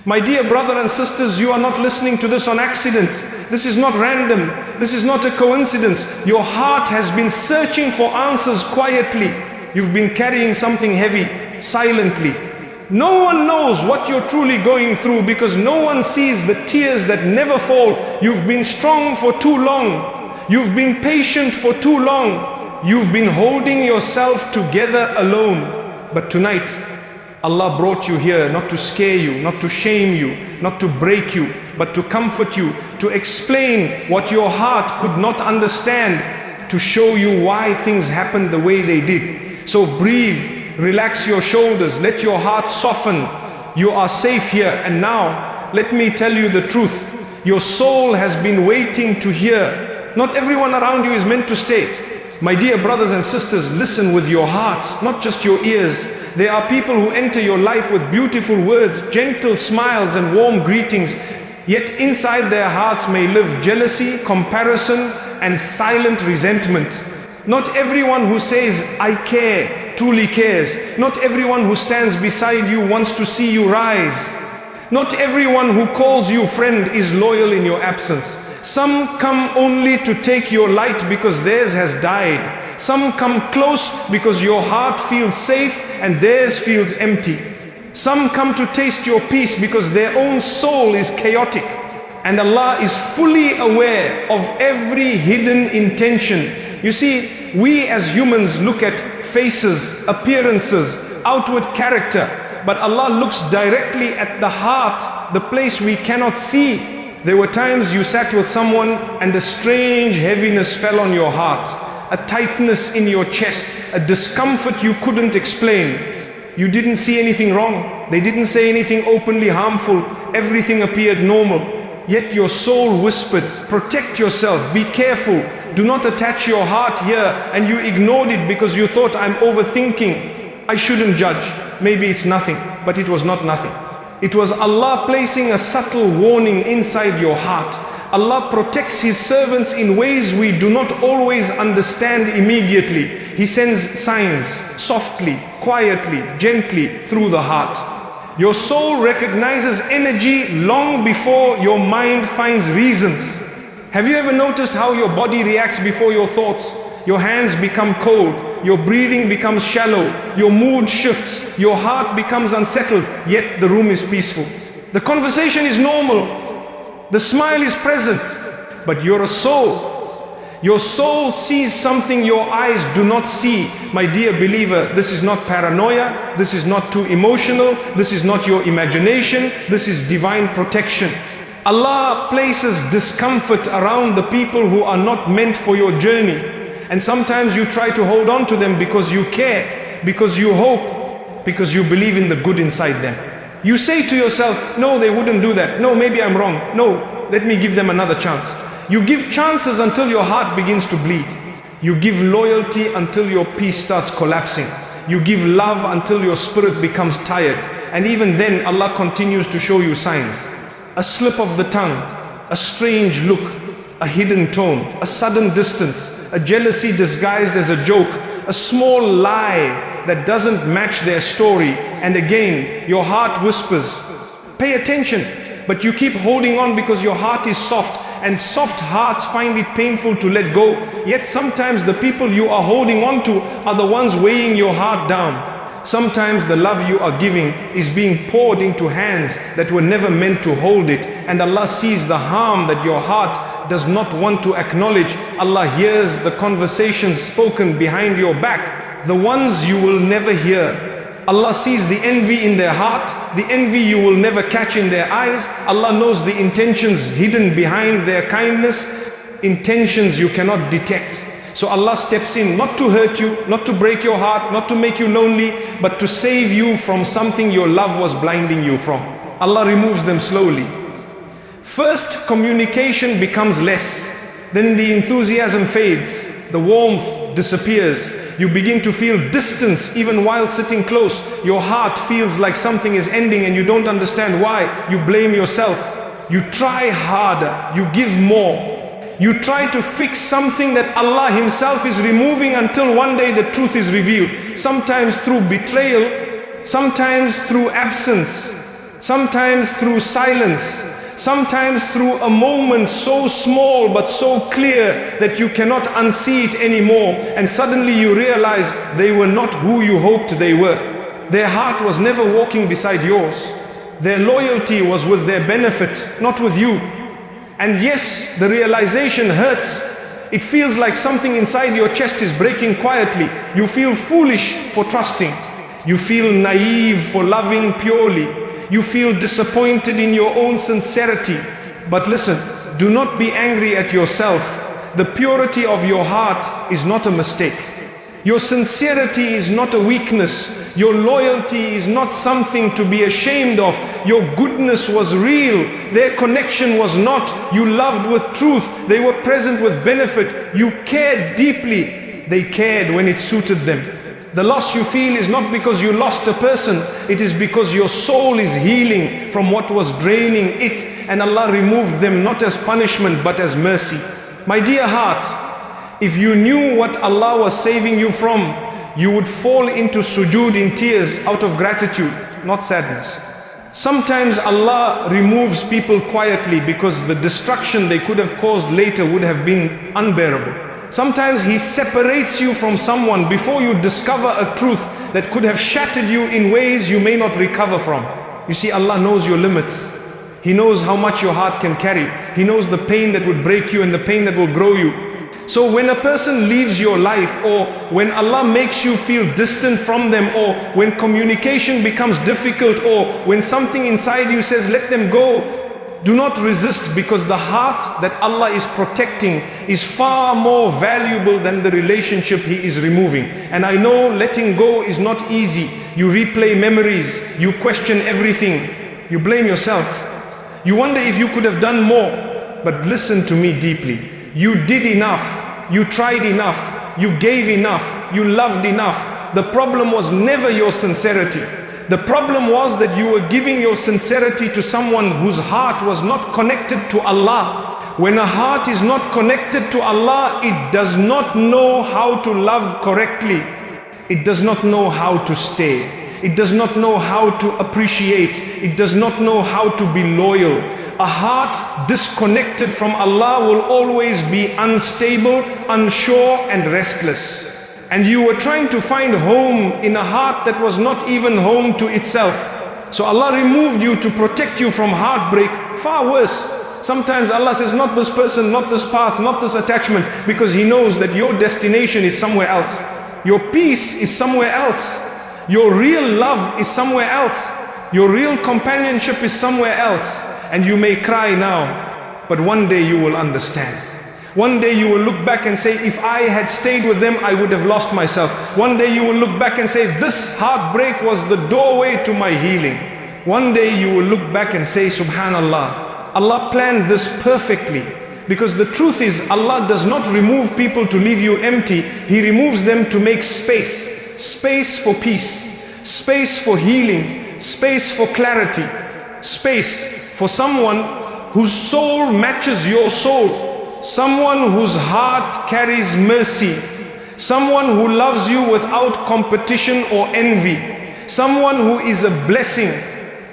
My dear brother and sisters, you are not listening to this on accident. This is not random. This is not a coincidence. Your heart has been searching for answers quietly. You've been carrying something heavy, silently. No one knows what you're truly going through because no one sees the tears that never fall. You've been strong for too long. You've been patient for too long. You've been holding yourself together alone. But tonight, Allah brought you here not to scare you, not to shame you, not to break you, but to comfort you, to explain what your heart could not understand, to show you why things happened the way they did. So breathe. Relax your shoulders, let your heart soften. You are safe here. And now, let me tell you the truth. Your soul has been waiting to hear. Not everyone around you is meant to stay. My dear brothers and sisters, listen with your heart, not just your ears. There are people who enter your life with beautiful words, gentle smiles and warm greetings. Yet inside their hearts may live jealousy, comparison and silent resentment. Not everyone who says, I care, truly cares. Not everyone who stands beside you wants to see you rise. Not everyone who calls you friend is loyal in your absence. Some come only to take your light because theirs has died. Some come close because your heart feels safe and theirs feels empty. Some come to taste your peace because their own soul is chaotic. And Allah is fully aware of every hidden intention. You see, we as humans look at faces, appearances, outward character, but Allah looks directly at the heart, the place we cannot see. There were times you sat with someone and a strange heaviness fell on your heart, a tightness in your chest, a discomfort you couldn't explain. You didn't see anything wrong. They didn't say anything openly harmful. Everything appeared normal. Yet your soul whispered, protect yourself, be careful. Do not attach your heart here. And you ignored it because you thought, I'm overthinking. I shouldn't judge. Maybe it's nothing, but it was not nothing. It was Allah placing a subtle warning inside your heart. Allah protects His servants in ways we do not always understand immediately. He sends signs softly, quietly, gently through the heart. Your soul recognizes energy long before your mind finds reasons. Have you ever noticed how your body reacts before your thoughts? Your hands become cold, your breathing becomes shallow, your mood shifts, your heart becomes unsettled, yet the room is peaceful. The conversation is normal, the smile is present, but you're a soul. Your soul sees something your eyes do not see. My dear believer, this is not paranoia, this is not too emotional, this is not your imagination, this is divine protection. Allah places discomfort around the people who are not meant for your journey. And sometimes you try to hold on to them because you care, because you hope, because you believe in the good inside them. You say to yourself, no, they wouldn't do that. No, maybe I'm wrong. No, let me give them another chance. You give chances until your heart begins to bleed. You give loyalty until your peace starts collapsing. You give love until your spirit becomes tired. And even then, Allah continues to show you signs. A slip of the tongue, a strange look, a hidden tone, a sudden distance, a jealousy disguised as a joke, a small lie that doesn't match their story. And again, your heart whispers, pay attention, but you keep holding on because your heart is soft, and soft hearts find it painful to let go. Yet sometimes the people you are holding on to are the ones weighing your heart down. Sometimes the love you are giving is being poured into hands that were never meant to hold it, and Allah sees the harm that your heart does not want to acknowledge. Allah hears the conversations spoken behind your back, the ones you will never hear. Allah sees the envy in their heart, the envy you will never catch in their eyes. Allah knows the intentions hidden behind their kindness, intentions you cannot detect. So Allah steps in not to hurt you, not to break your heart, not to make you lonely, but to save you from something your love was blinding you from. Allah removes them slowly. First, communication becomes less. Then the enthusiasm fades, the warmth disappears. You begin to feel distance even while sitting close. Your heart feels like something is ending and you don't understand why. You blame yourself. You try harder. You give more. You try to fix something that Allah Himself is removing until one day the truth is revealed. Sometimes through betrayal, sometimes through absence. sometimes through silence, sometimes through a moment so small but so clear that you cannot unsee it anymore, and suddenly you realize they were not who you hoped they were. Their heart was never walking beside yours. Their loyalty was with their benefit, not with you. And yes, the realization hurts. It feels like something inside your chest is breaking quietly. You feel foolish for trusting. You feel naive for loving purely. You feel disappointed in your own sincerity. But listen, do not be angry at yourself. The purity of your heart is not a mistake. Your sincerity is not a weakness. Your loyalty is not something to be ashamed of. Your goodness was real. Their connection was not. You loved with truth. They were present with benefit. You cared deeply. They cared when it suited them. The loss you feel is not because you lost a person. It is because your soul is healing from what was draining it, and Allah removed them not as punishment but as mercy. My dear heart, if you knew what Allah was saving you from, you would fall into sujood in tears out of gratitude, not sadness. Sometimes Allah removes people quietly because the destruction they could have caused later would have been unbearable. Sometimes He separates you from someone before you discover a truth that could have shattered you in ways you may not recover from. You see, Allah knows your limits. He knows how much your heart can carry. He knows the pain that would break you and the pain that will grow you. So when a person leaves your life, or when Allah makes you feel distant from them, or when communication becomes difficult, or when something inside you says, let them go, do not resist, because the heart that Allah is protecting is far more valuable than the relationship He is removing. And I know letting go is not easy. You replay memories, you question everything, you blame yourself. You wonder if you could have done more. But listen to me deeply. You did enough, you tried enough, you gave enough, you loved enough. The problem was never your sincerity. The problem was that you were giving your sincerity to someone whose heart was not connected to Allah. When a heart is not connected to Allah, it does not know how to love correctly. It does not know how to stay. It does not know how to appreciate. It does not know how to be loyal. A heart disconnected from Allah will always be unstable, unsure, and restless. And you were trying to find home in a heart that was not even home to itself. So Allah removed you to protect you from heartbreak. Far worse. Sometimes Allah says, not this person, not this path, not this attachment, because He knows that your destination is somewhere else. Your peace is somewhere else. Your real love is somewhere else. Your real companionship is somewhere else. And you may cry now, but one day you will understand. One day you will look back and say, if I had stayed with them, I would have lost myself. One day you will look back and say, this heartbreak was the doorway to my healing. One day you will look back and say, Subhanallah, Allah planned this perfectly. Because the truth is, Allah does not remove people to leave you empty. He removes them to make space. Space for peace. Space for healing. Space for clarity. Space for someone whose soul matches your soul. Someone whose heart carries mercy. Someone who loves you without competition or envy. Someone who is a blessing,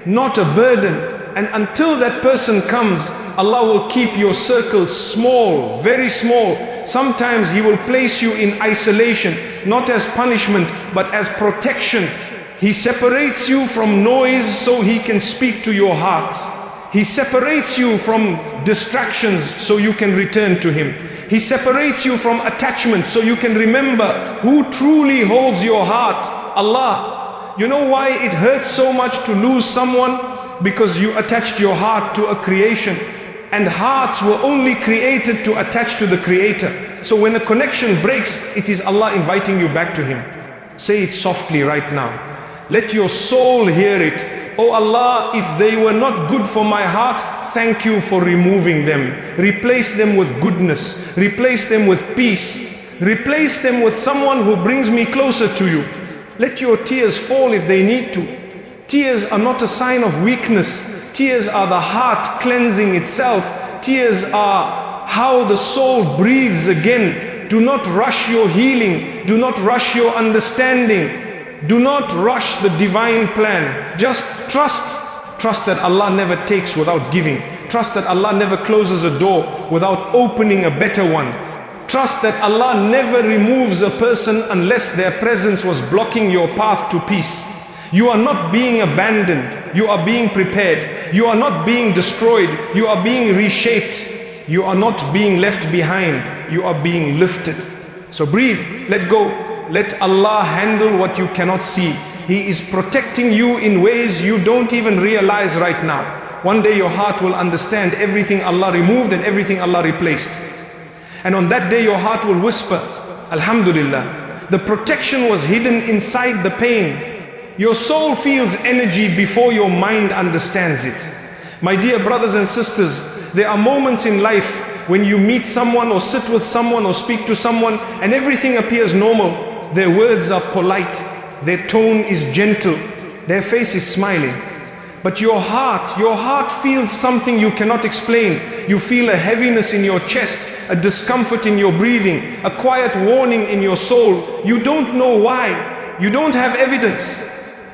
not a burden. And until that person comes, Allah will keep your circle small, very small. Sometimes He will place you in isolation, not as punishment, but as protection. He separates you from noise so He can speak to your heart. He separates you from distractions so you can return to Him. He separates you from attachment so you can remember who truly holds your heart, Allah. You know why it hurts so much to lose someone? Because you attached your heart to a creation. And hearts were only created to attach to the Creator. So when a connection breaks, it is Allah inviting you back to Him. Say it softly right now. Let your soul hear it. Oh Allah, if they were not good for my heart, thank you for removing them. Replace them with goodness. Replace them with peace. Replace them with someone who brings me closer to you. Let your tears fall if they need to. Tears are not a sign of weakness. Tears are the heart cleansing itself. Tears are how the soul breathes again. Do not rush your healing. Do not rush your understanding. Do not rush the divine plan. Just trust Trust that Allah never takes without giving. Trust that Allah never closes a door without opening a better one. Trust that Allah never removes a person unless their presence was blocking your path to peace. You are not being abandoned, you are being prepared. You are not being destroyed, you are being reshaped. You are not being left behind, you are being lifted. So breathe, let go. Let Allah handle what you cannot see. He is protecting you in ways you don't even realize right now. One day your heart will understand everything Allah removed and everything Allah replaced. And on that day your heart will whisper, Alhamdulillah. The protection was hidden inside the pain. Your soul feels energy before your mind understands it. My dear brothers and sisters, there are moments in life when you meet someone or sit with someone or speak to someone and everything appears normal. Their words are polite, their tone is gentle, their face is smiling. But your heart feels something you cannot explain. You feel a heaviness in your chest, a discomfort in your breathing, a quiet warning in your soul. You don't know why. You don't have evidence.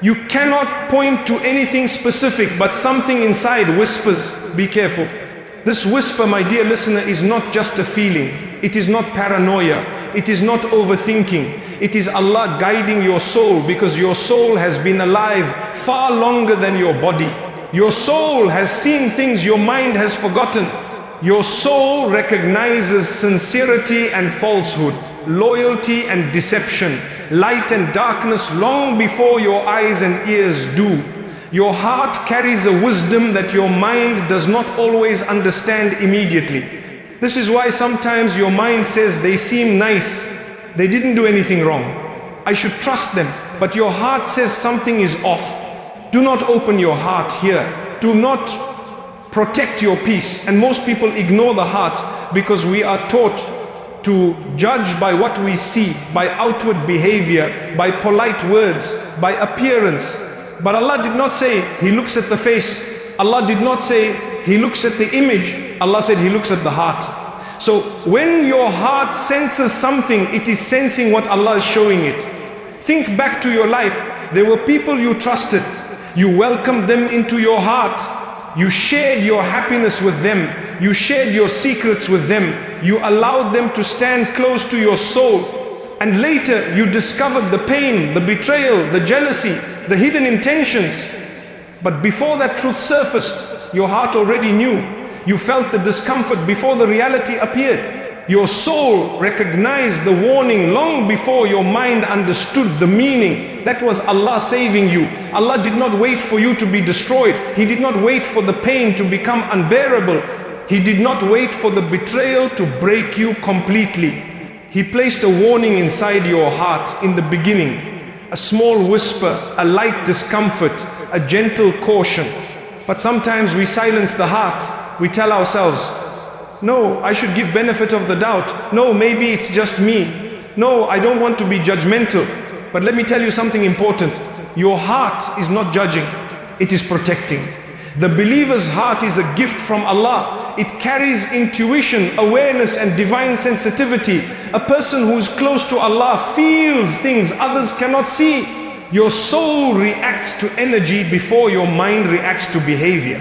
You cannot point to anything specific, but something inside whispers, be careful. This whisper, my dear listener, is not just a feeling. It is not paranoia. It is not overthinking. It is Allah guiding your soul, because your soul has been alive far longer than your body. Your soul has seen things your mind has forgotten. Your soul recognizes sincerity and falsehood, loyalty and deception, light and darkness long before your eyes and ears do. Your heart carries a wisdom that your mind does not always understand immediately. This is why sometimes your mind says they seem nice, they didn't do anything wrong, I should trust them, but your heart says something is off. Do not open your heart here. Do not protect your peace. And most people ignore the heart because we are taught to judge by what we see, by outward behavior, by polite words, by appearance. But Allah did not say He looks at the face. Allah did not say He looks at the image. Allah said He looks at the heart. So when your heart senses something, it is sensing what Allah is showing it. Think back to your life. There were people you trusted. You welcomed them into your heart. You shared your happiness with them. You shared your secrets with them. You allowed them to stand close to your soul. And later you discovered the pain, the betrayal, the jealousy, the hidden intentions. But before that truth surfaced, your heart already knew. You felt the discomfort before the reality appeared. Your soul recognized the warning long before your mind understood the meaning. That was Allah saving you. Allah did not wait for you to be destroyed. He did not wait for the pain to become unbearable. He did not wait for the betrayal to break you completely. He placed a warning inside your heart in the beginning. A small whisper, a light discomfort, a gentle caution. But sometimes we silence the heart. We tell ourselves, no, I should give benefit of the doubt. No, maybe it's just me. No, I don't want to be judgmental. But let me tell you something important. Your heart is not judging, it is protecting. The believer's heart is a gift from Allah. It carries intuition, awareness and divine sensitivity. A person who is close to Allah feels things others cannot see. Your soul reacts to energy before your mind reacts to behavior.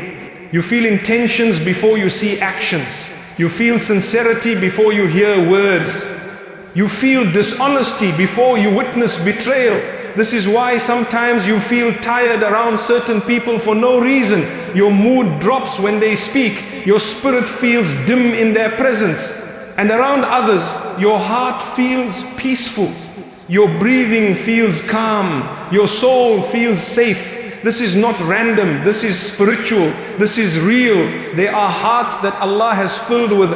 You feel intentions before you see actions. You feel sincerity before you hear words. You feel dishonesty before you witness betrayal. This is why sometimes you feel tired around certain people for no reason. Your mood drops when they speak. Your spirit feels dim in their presence. And around others, your heart feels peaceful. Your breathing feels calm. Your soul feels safe. This is not random, this is spiritual, this is real. There are hearts that Allah has filled with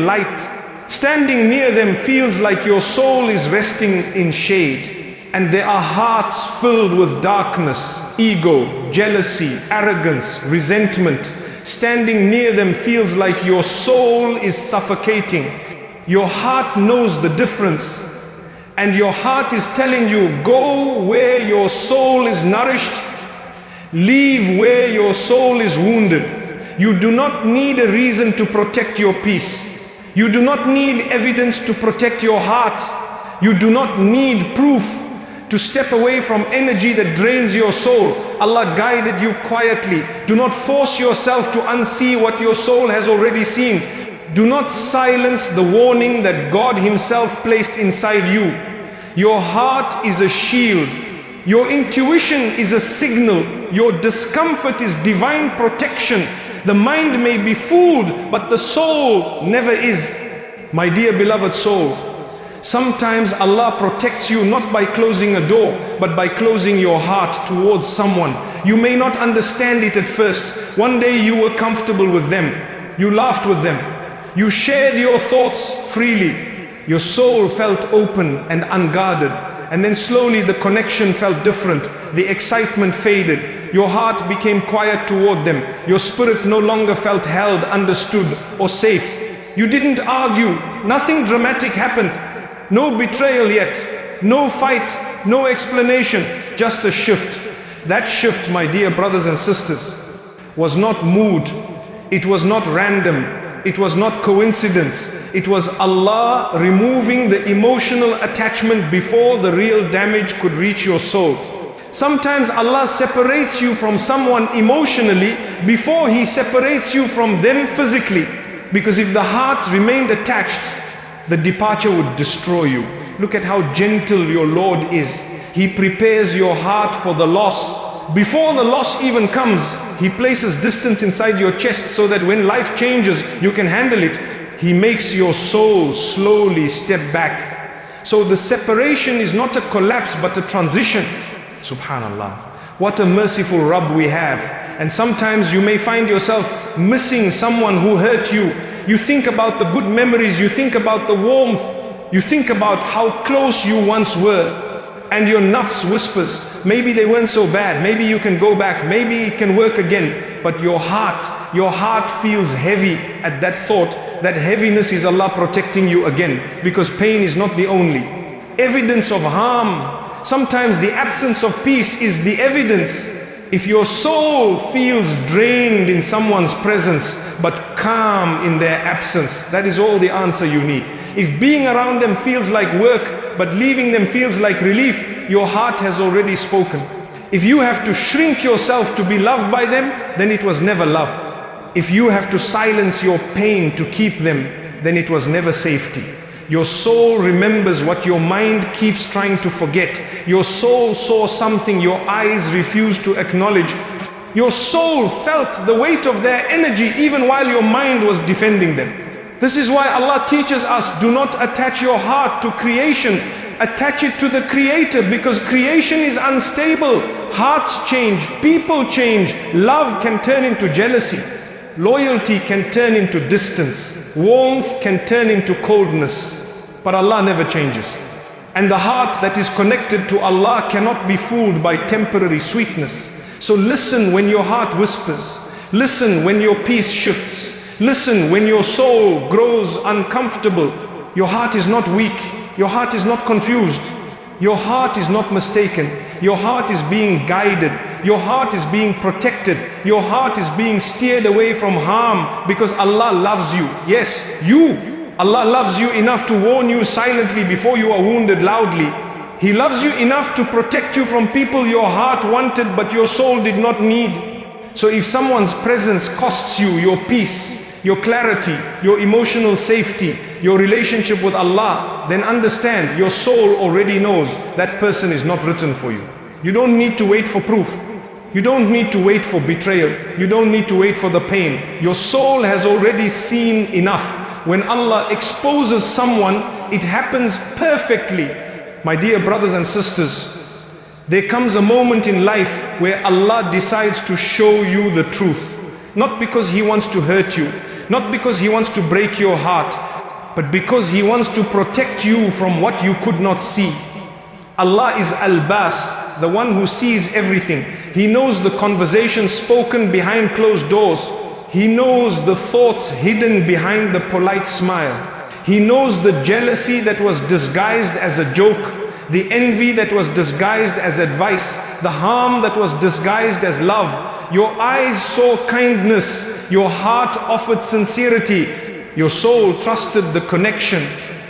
light. Standing near them feels like your soul is resting in shade. And there are hearts filled with darkness, ego, jealousy, arrogance, resentment. Standing near them feels like your soul is suffocating. Your heart knows the difference. And your heart is telling you, go where your soul is nourished. Leave where your soul is wounded. You do not need a reason to protect your peace. You do not need evidence to protect your heart. You do not need proof to step away from energy that drains your soul. Allah guided you quietly. Do not force yourself to unsee what your soul has already seen. Do not silence the warning that God Himself placed inside you. Your heart is a shield. Your intuition is a signal. Your discomfort is divine protection. The mind may be fooled, but the soul never is. My dear beloved soul, sometimes Allah protects you not by closing a door, but by closing your heart towards someone. You may not understand it at first. One day you were comfortable with them. You laughed with them. You shared your thoughts freely. Your soul felt open and unguarded. And then slowly the connection felt different. The excitement faded. Your heart became quiet toward them. Your spirit no longer felt held, understood, or safe. You didn't argue. Nothing dramatic happened. No betrayal yet. No fight. No explanation. Just a shift. That shift, my dear brothers and sisters, was not mood. It was not random. It was not coincidence. It was Allah removing the emotional attachment before the real damage could reach your soul. Sometimes Allah separates you from someone emotionally before He separates you from them physically. Because if the heart remained attached, the departure would destroy you. Look at how gentle your Lord is. He prepares your heart for the loss. Before the loss even comes, He places distance inside your chest so that when life changes, you can handle it. He makes your soul slowly step back. So the separation is not a collapse but a transition. Subhanallah. What a merciful Rabb we have. And sometimes you may find yourself missing someone who hurt you. You think about the good memories, you think about the warmth, you think about how close you once were. And your nafs whispers, maybe they weren't so bad, maybe you can go back, maybe it can work again. But your heart feels heavy at that thought. That heaviness is Allah protecting you again, because pain is not the only evidence of harm. Sometimes the absence of peace is the evidence. If your soul feels drained in someone's presence, but calm in their absence, that is all the answer you need. If being around them feels like work, but leaving them feels like relief, your heart has already spoken. If you have to shrink yourself to be loved by them, then it was never love. If you have to silence your pain to keep them, then it was never safety. Your soul remembers what your mind keeps trying to forget. Your soul saw something your eyes refused to acknowledge. Your soul felt the weight of their energy even while your mind was defending them. This is why Allah teaches us, do not attach your heart to creation. Attach it to the Creator, because creation is unstable. Hearts change, people change. Love can turn into jealousy. Loyalty can turn into distance. Warmth can turn into coldness. But Allah never changes. And the heart that is connected to Allah cannot be fooled by temporary sweetness. So listen when your heart whispers. Listen when your peace shifts. Listen when your soul grows uncomfortable. Your heart is not weak. Your heart is not confused. Your heart is not mistaken. Your heart is being guided. Your heart is being protected. Your heart is being steered away from harm, because Allah loves you. Yes, you. Allah loves you enough to warn you silently before you are wounded loudly. He loves you enough to protect you from people your heart wanted but your soul did not need. So if someone's presence costs you your peace, your clarity, your emotional safety, your relationship with Allah, then understand your soul already knows that person is not written for you. You don't need to wait for proof. You don't need to wait for betrayal. You don't need to wait for the pain. Your soul has already seen enough. When Allah exposes someone, it happens perfectly. My dear brothers and sisters, there comes a moment in life where Allah decides to show you the truth. Not because He wants to hurt you, not because He wants to break your heart, but because He wants to protect you from what you could not see. Allah is Al-Bas, the one who sees everything. He knows the conversations spoken behind closed doors. He knows the thoughts hidden behind the polite smile. He knows the jealousy that was disguised as a joke, the envy that was disguised as advice, the harm that was disguised as love. Your eyes saw kindness, your heart offered sincerity, your soul trusted the connection.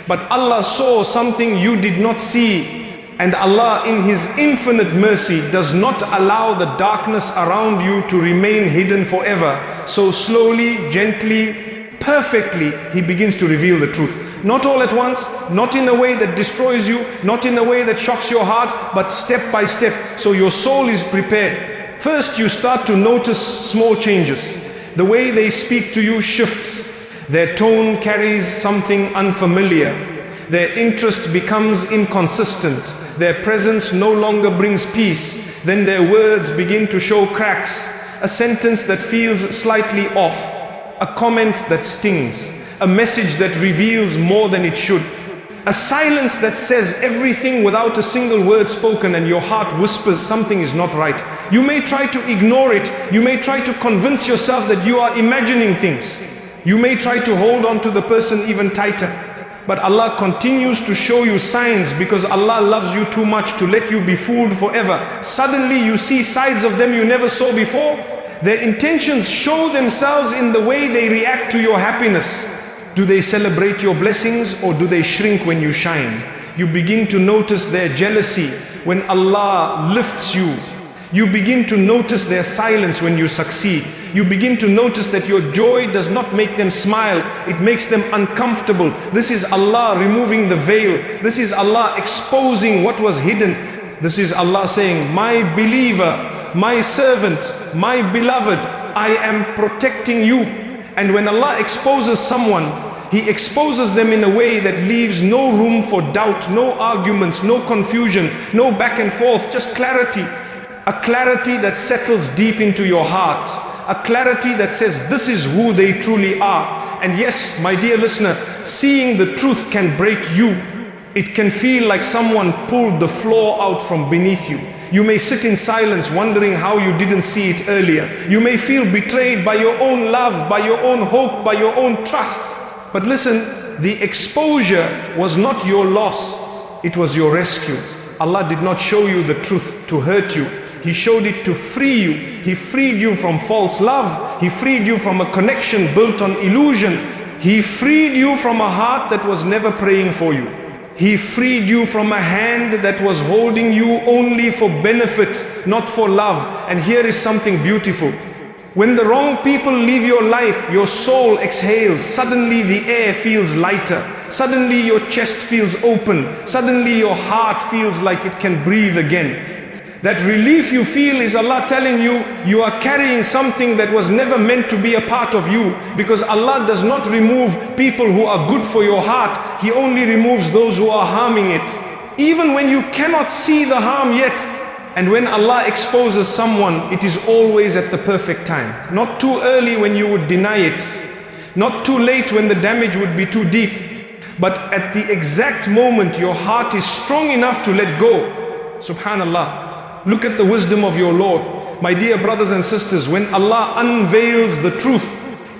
But Allah saw something you did not see. And Allah in His infinite mercy does not allow the darkness around you to remain hidden forever. So slowly, gently, perfectly, He begins to reveal the truth. Not all at once, not in a way that destroys you, not in a way that shocks your heart, but step by step. So your soul is prepared. First you start to notice small changes. The way they speak to you shifts. Their tone carries something unfamiliar. Their interest becomes inconsistent. Their presence no longer brings peace. Then their words begin to show cracks. A sentence that feels slightly off. A comment that stings. A message that reveals more than it should. A silence that says everything without a single word spoken, and your heart whispers something is not right. You may try to ignore it. You may try to convince yourself that you are imagining things. You may try to hold on to the person even tighter. But Allah continues to show you signs, because Allah loves you too much to let you be fooled forever. Suddenly you see sides of them you never saw before. Their intentions show themselves in the way they react to your happiness. Do they celebrate your blessings, or do they shrink when you shine? You begin to notice their jealousy when Allah lifts you. You begin to notice their silence when you succeed. You begin to notice that your joy does not make them smile, it makes them uncomfortable. This is Allah removing the veil. This is Allah exposing what was hidden. This is Allah saying, my believer, my servant, my beloved, I am protecting you. And when Allah exposes someone, He exposes them in a way that leaves no room for doubt, no arguments, no confusion, no back and forth, just clarity. A clarity that settles deep into your heart. A clarity that says this is who they truly are. And yes, my dear listener, seeing the truth can break you. It can feel like someone pulled the floor out from beneath you. You may sit in silence wondering how you didn't see it earlier. You may feel betrayed by your own love, by your own hope, by your own trust. But listen, the exposure was not your loss, it was your rescue. Allah did not show you the truth to hurt you. He showed it to free you. He freed you from false love. He freed you from a connection built on illusion. He freed you from a heart that was never praying for you. He freed you from a hand that was holding you only for benefit, not for love. And here is something beautiful. When the wrong people leave your life, your soul exhales. Suddenly the air feels lighter. Suddenly your chest feels open. Suddenly your heart feels like it can breathe again. That relief you feel is Allah telling you, you are carrying something that was never meant to be a part of you. Because Allah does not remove people who are good for your heart. He only removes those who are harming it. Even when you cannot see the harm yet. And when Allah exposes someone, it is always at the perfect time. Not too early when you would deny it. Not too late when the damage would be too deep. But at the exact moment your heart is strong enough to let go. Subhanallah. Look at the wisdom of your Lord. My dear brothers and sisters, when Allah unveils the truth,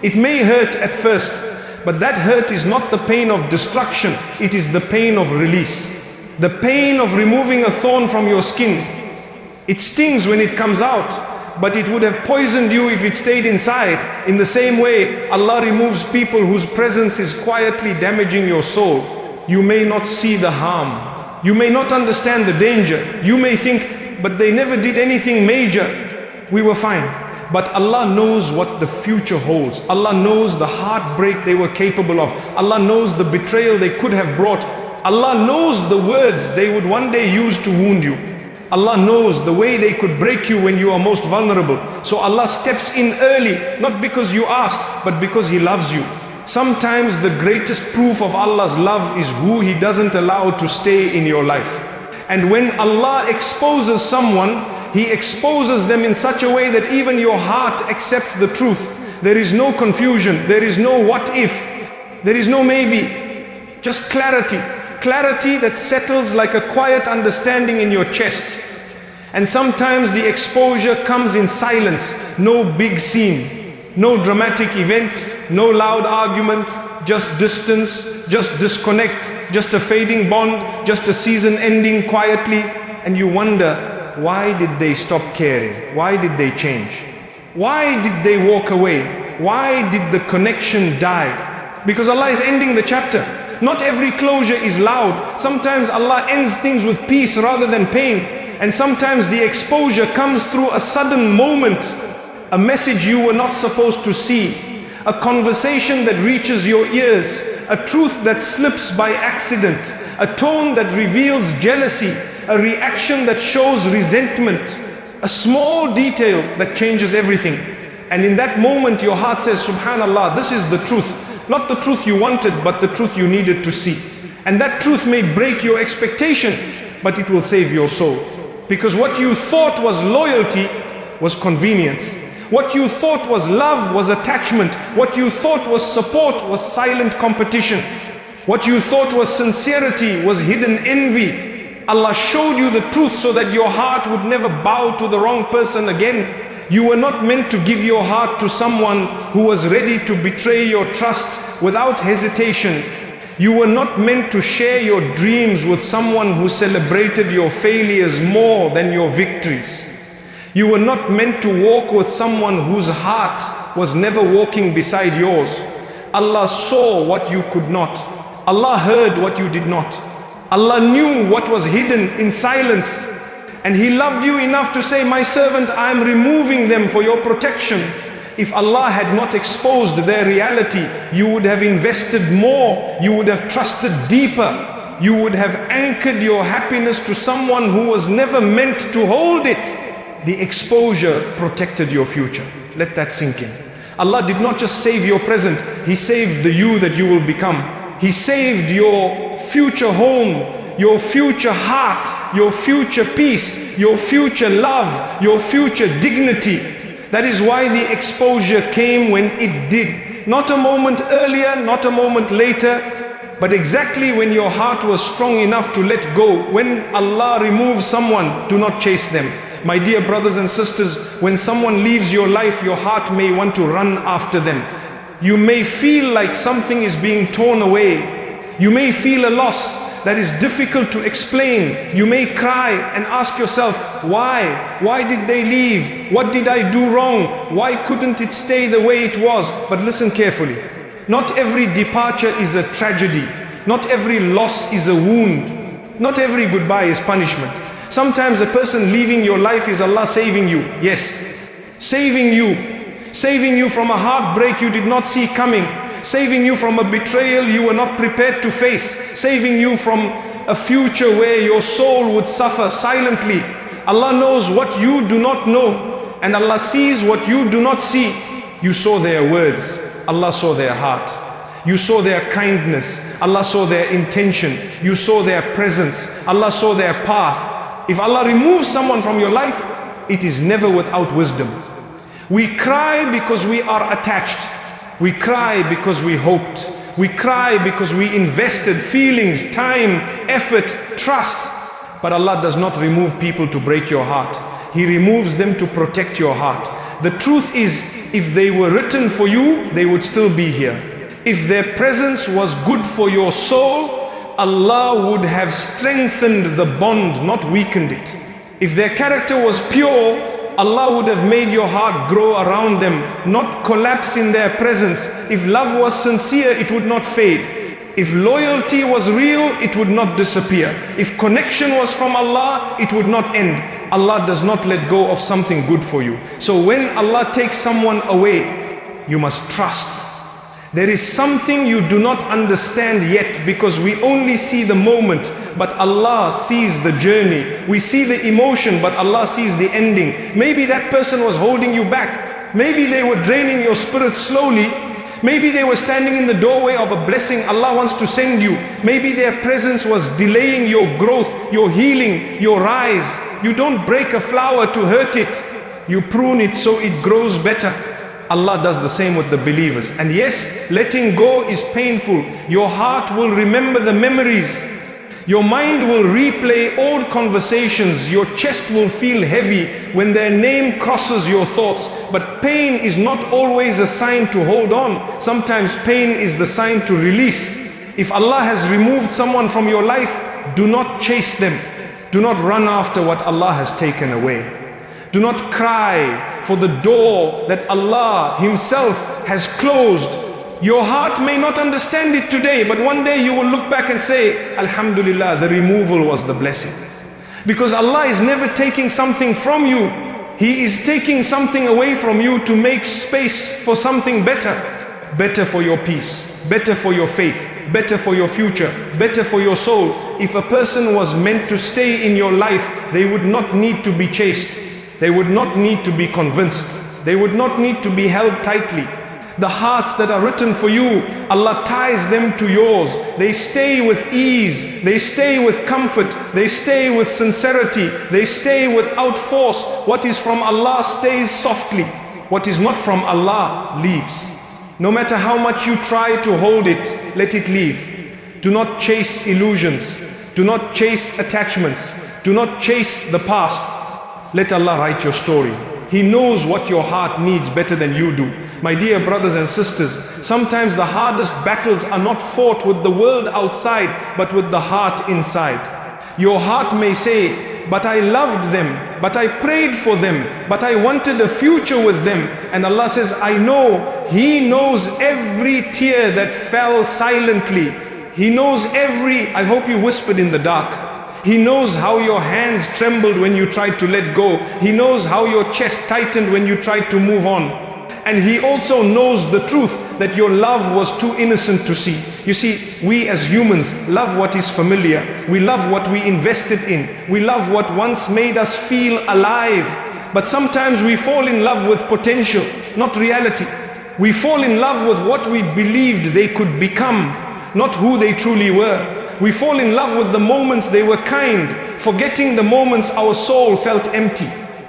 it may hurt at first, but that hurt is not the pain of destruction, it is the pain of release. The pain of removing a thorn from your skin. It stings when it comes out, but it would have poisoned you if it stayed inside. In the same way, Allah removes people whose presence is quietly damaging your soul. You may not see the harm. You may not understand the danger. You may think, but they never did anything major. We were fine. But Allah knows what the future holds. Allah knows the heartbreak they were capable of. Allah knows the betrayal they could have brought. Allah knows the words they would one day use to wound you. Allah knows the way they could break you when you are most vulnerable. So Allah steps in early, not because you asked, but because He loves you. Sometimes the greatest proof of Allah's love is who He doesn't allow to stay in your life. And when Allah exposes someone, He exposes them in such a way that even your heart accepts the truth. There is no confusion, there is no what if, there is no maybe, just clarity. Clarity that settles like a quiet understanding in your chest. And sometimes the exposure comes in silence, no big scene, no dramatic event, no loud argument, just distance, just disconnect, just a fading bond, just a season ending quietly. And you wonder, why did they stop caring? Why did they change? Why did they walk away? Why did the connection die? Because Allah is ending the chapter. Not every closure is loud. Sometimes Allah ends things with peace rather than pain. And sometimes the exposure comes through a sudden moment, a message you were not supposed to see, a conversation that reaches your ears, a truth that slips by accident, a tone that reveals jealousy, a reaction that shows resentment, a small detail that changes everything. And in that moment your heart says, Subhanallah, this is the truth. Not the truth you wanted, but the truth you needed to see. And that truth may break your expectation, but it will save your soul. Because what you thought was loyalty was convenience. What you thought was love was attachment. What you thought was support was silent competition. What you thought was sincerity was hidden envy. Allah showed you the truth so that your heart would never bow to the wrong person again. You were not meant to give your heart to someone who was ready to betray your trust without hesitation. You were not meant to share your dreams with someone who celebrated your failures more than your victories. You were not meant to walk with someone whose heart was never walking beside yours. Allah saw what you could not. Allah heard what you did not. Allah knew what was hidden in silence. And He loved you enough to say, my servant, I am removing them for your protection. If Allah had not exposed their reality, you would have invested more, you would have trusted deeper, you would have anchored your happiness to someone who was never meant to hold it. The exposure protected your future. Let that sink in. Allah did not just save your present, He saved the you that you will become. He saved your future home, your future heart, your future peace, your future love, your future dignity. That is why the exposure came when it did. Not a moment earlier, not a moment later, but exactly when your heart was strong enough to let go. When Allah removes someone, do not chase them. My dear brothers and sisters, when someone leaves your life, your heart may want to run after them. You may feel like something is being torn away. You may feel a loss that is difficult to explain. You may cry and ask yourself, why? Why did they leave? What did I do wrong? Why couldn't it stay the way it was? But listen carefully. Not every departure is a tragedy. Not every loss is a wound. Not every goodbye is punishment. Sometimes a person leaving your life is Allah saving you. Yes, saving you from a heartbreak you did not see coming. Saving you from a betrayal you were not prepared to face. Saving you from a future where your soul would suffer silently. Allah knows what you do not know, and Allah sees what you do not see. You saw their words, Allah saw their heart. You saw their kindness, Allah saw their intention. You saw their presence, Allah saw their path. If Allah removes someone from your life, it is never without wisdom. We cry because we are attached. We cry because we hoped. We cry because we invested feelings, time, effort, trust. But Allah does not remove people to break your heart. He removes them to protect your heart. The truth is, if they were written for you, they would still be here. If their presence was good for your soul, Allah would have strengthened the bond, not weakened it. If their character was pure, Allah would have made your heart grow around them, not collapse in their presence. If love was sincere, it would not fade. If loyalty was real, it would not disappear. If connection was from Allah, it would not end. Allah does not let go of something good for you. So when Allah takes someone away, you must trust. There is something you do not understand yet, because we only see the moment, but Allah sees the journey. We see the emotion, but Allah sees the ending. Maybe that person was holding you back. Maybe they were draining your spirit slowly. Maybe they were standing in the doorway of a blessing Allah wants to send you. Maybe their presence was delaying your growth, your healing, your rise. You don't break a flower to hurt it. You prune it so it grows better. Allah does the same with the believers. And yes, letting go is painful. Your heart will remember the memories. Your mind will replay old conversations. Your chest will feel heavy when their name crosses your thoughts. But pain is not always a sign to hold on. Sometimes pain is the sign to release. If Allah has removed someone from your life, do not chase them. Do not run after what Allah has taken away. Do not cry for the door that Allah Himself has closed. Your heart may not understand it today, but one day you will look back and say, Alhamdulillah, the removal was the blessing. Because Allah is never taking something from you. He is taking something away from you to make space for something better. Better for your peace, better for your faith, better for your future, better for your soul. If a person was meant to stay in your life, they would not need to be chased. They would not need to be convinced. They would not need to be held tightly. The hearts that are written for you, Allah ties them to yours. They stay with ease. They stay with comfort. They stay with sincerity. They stay without force. What is from Allah stays softly. What is not from Allah leaves. No matter how much you try to hold it, let it leave. Do not chase illusions. Do not chase attachments. Do not chase the past. Let Allah write your story. He knows what your heart needs better than you do. My dear brothers and sisters, sometimes the hardest battles are not fought with the world outside, but with the heart inside. Your heart may say, but I loved them, but I prayed for them, but I wanted a future with them. And Allah says, I know. He knows every tear that fell silently. He knows I hope you whispered in the dark. He knows how your hands trembled when you tried to let go. He knows how your chest tightened when you tried to move on. And He also knows the truth that your love was too innocent to see. You see, we as humans love what is familiar. We love what we invested in. We love what once made us feel alive. But sometimes we fall in love with potential, not reality. We fall in love with what we believed they could become, not who they truly were. We fall in love with the moments they were kind, forgetting the moments our soul felt empty.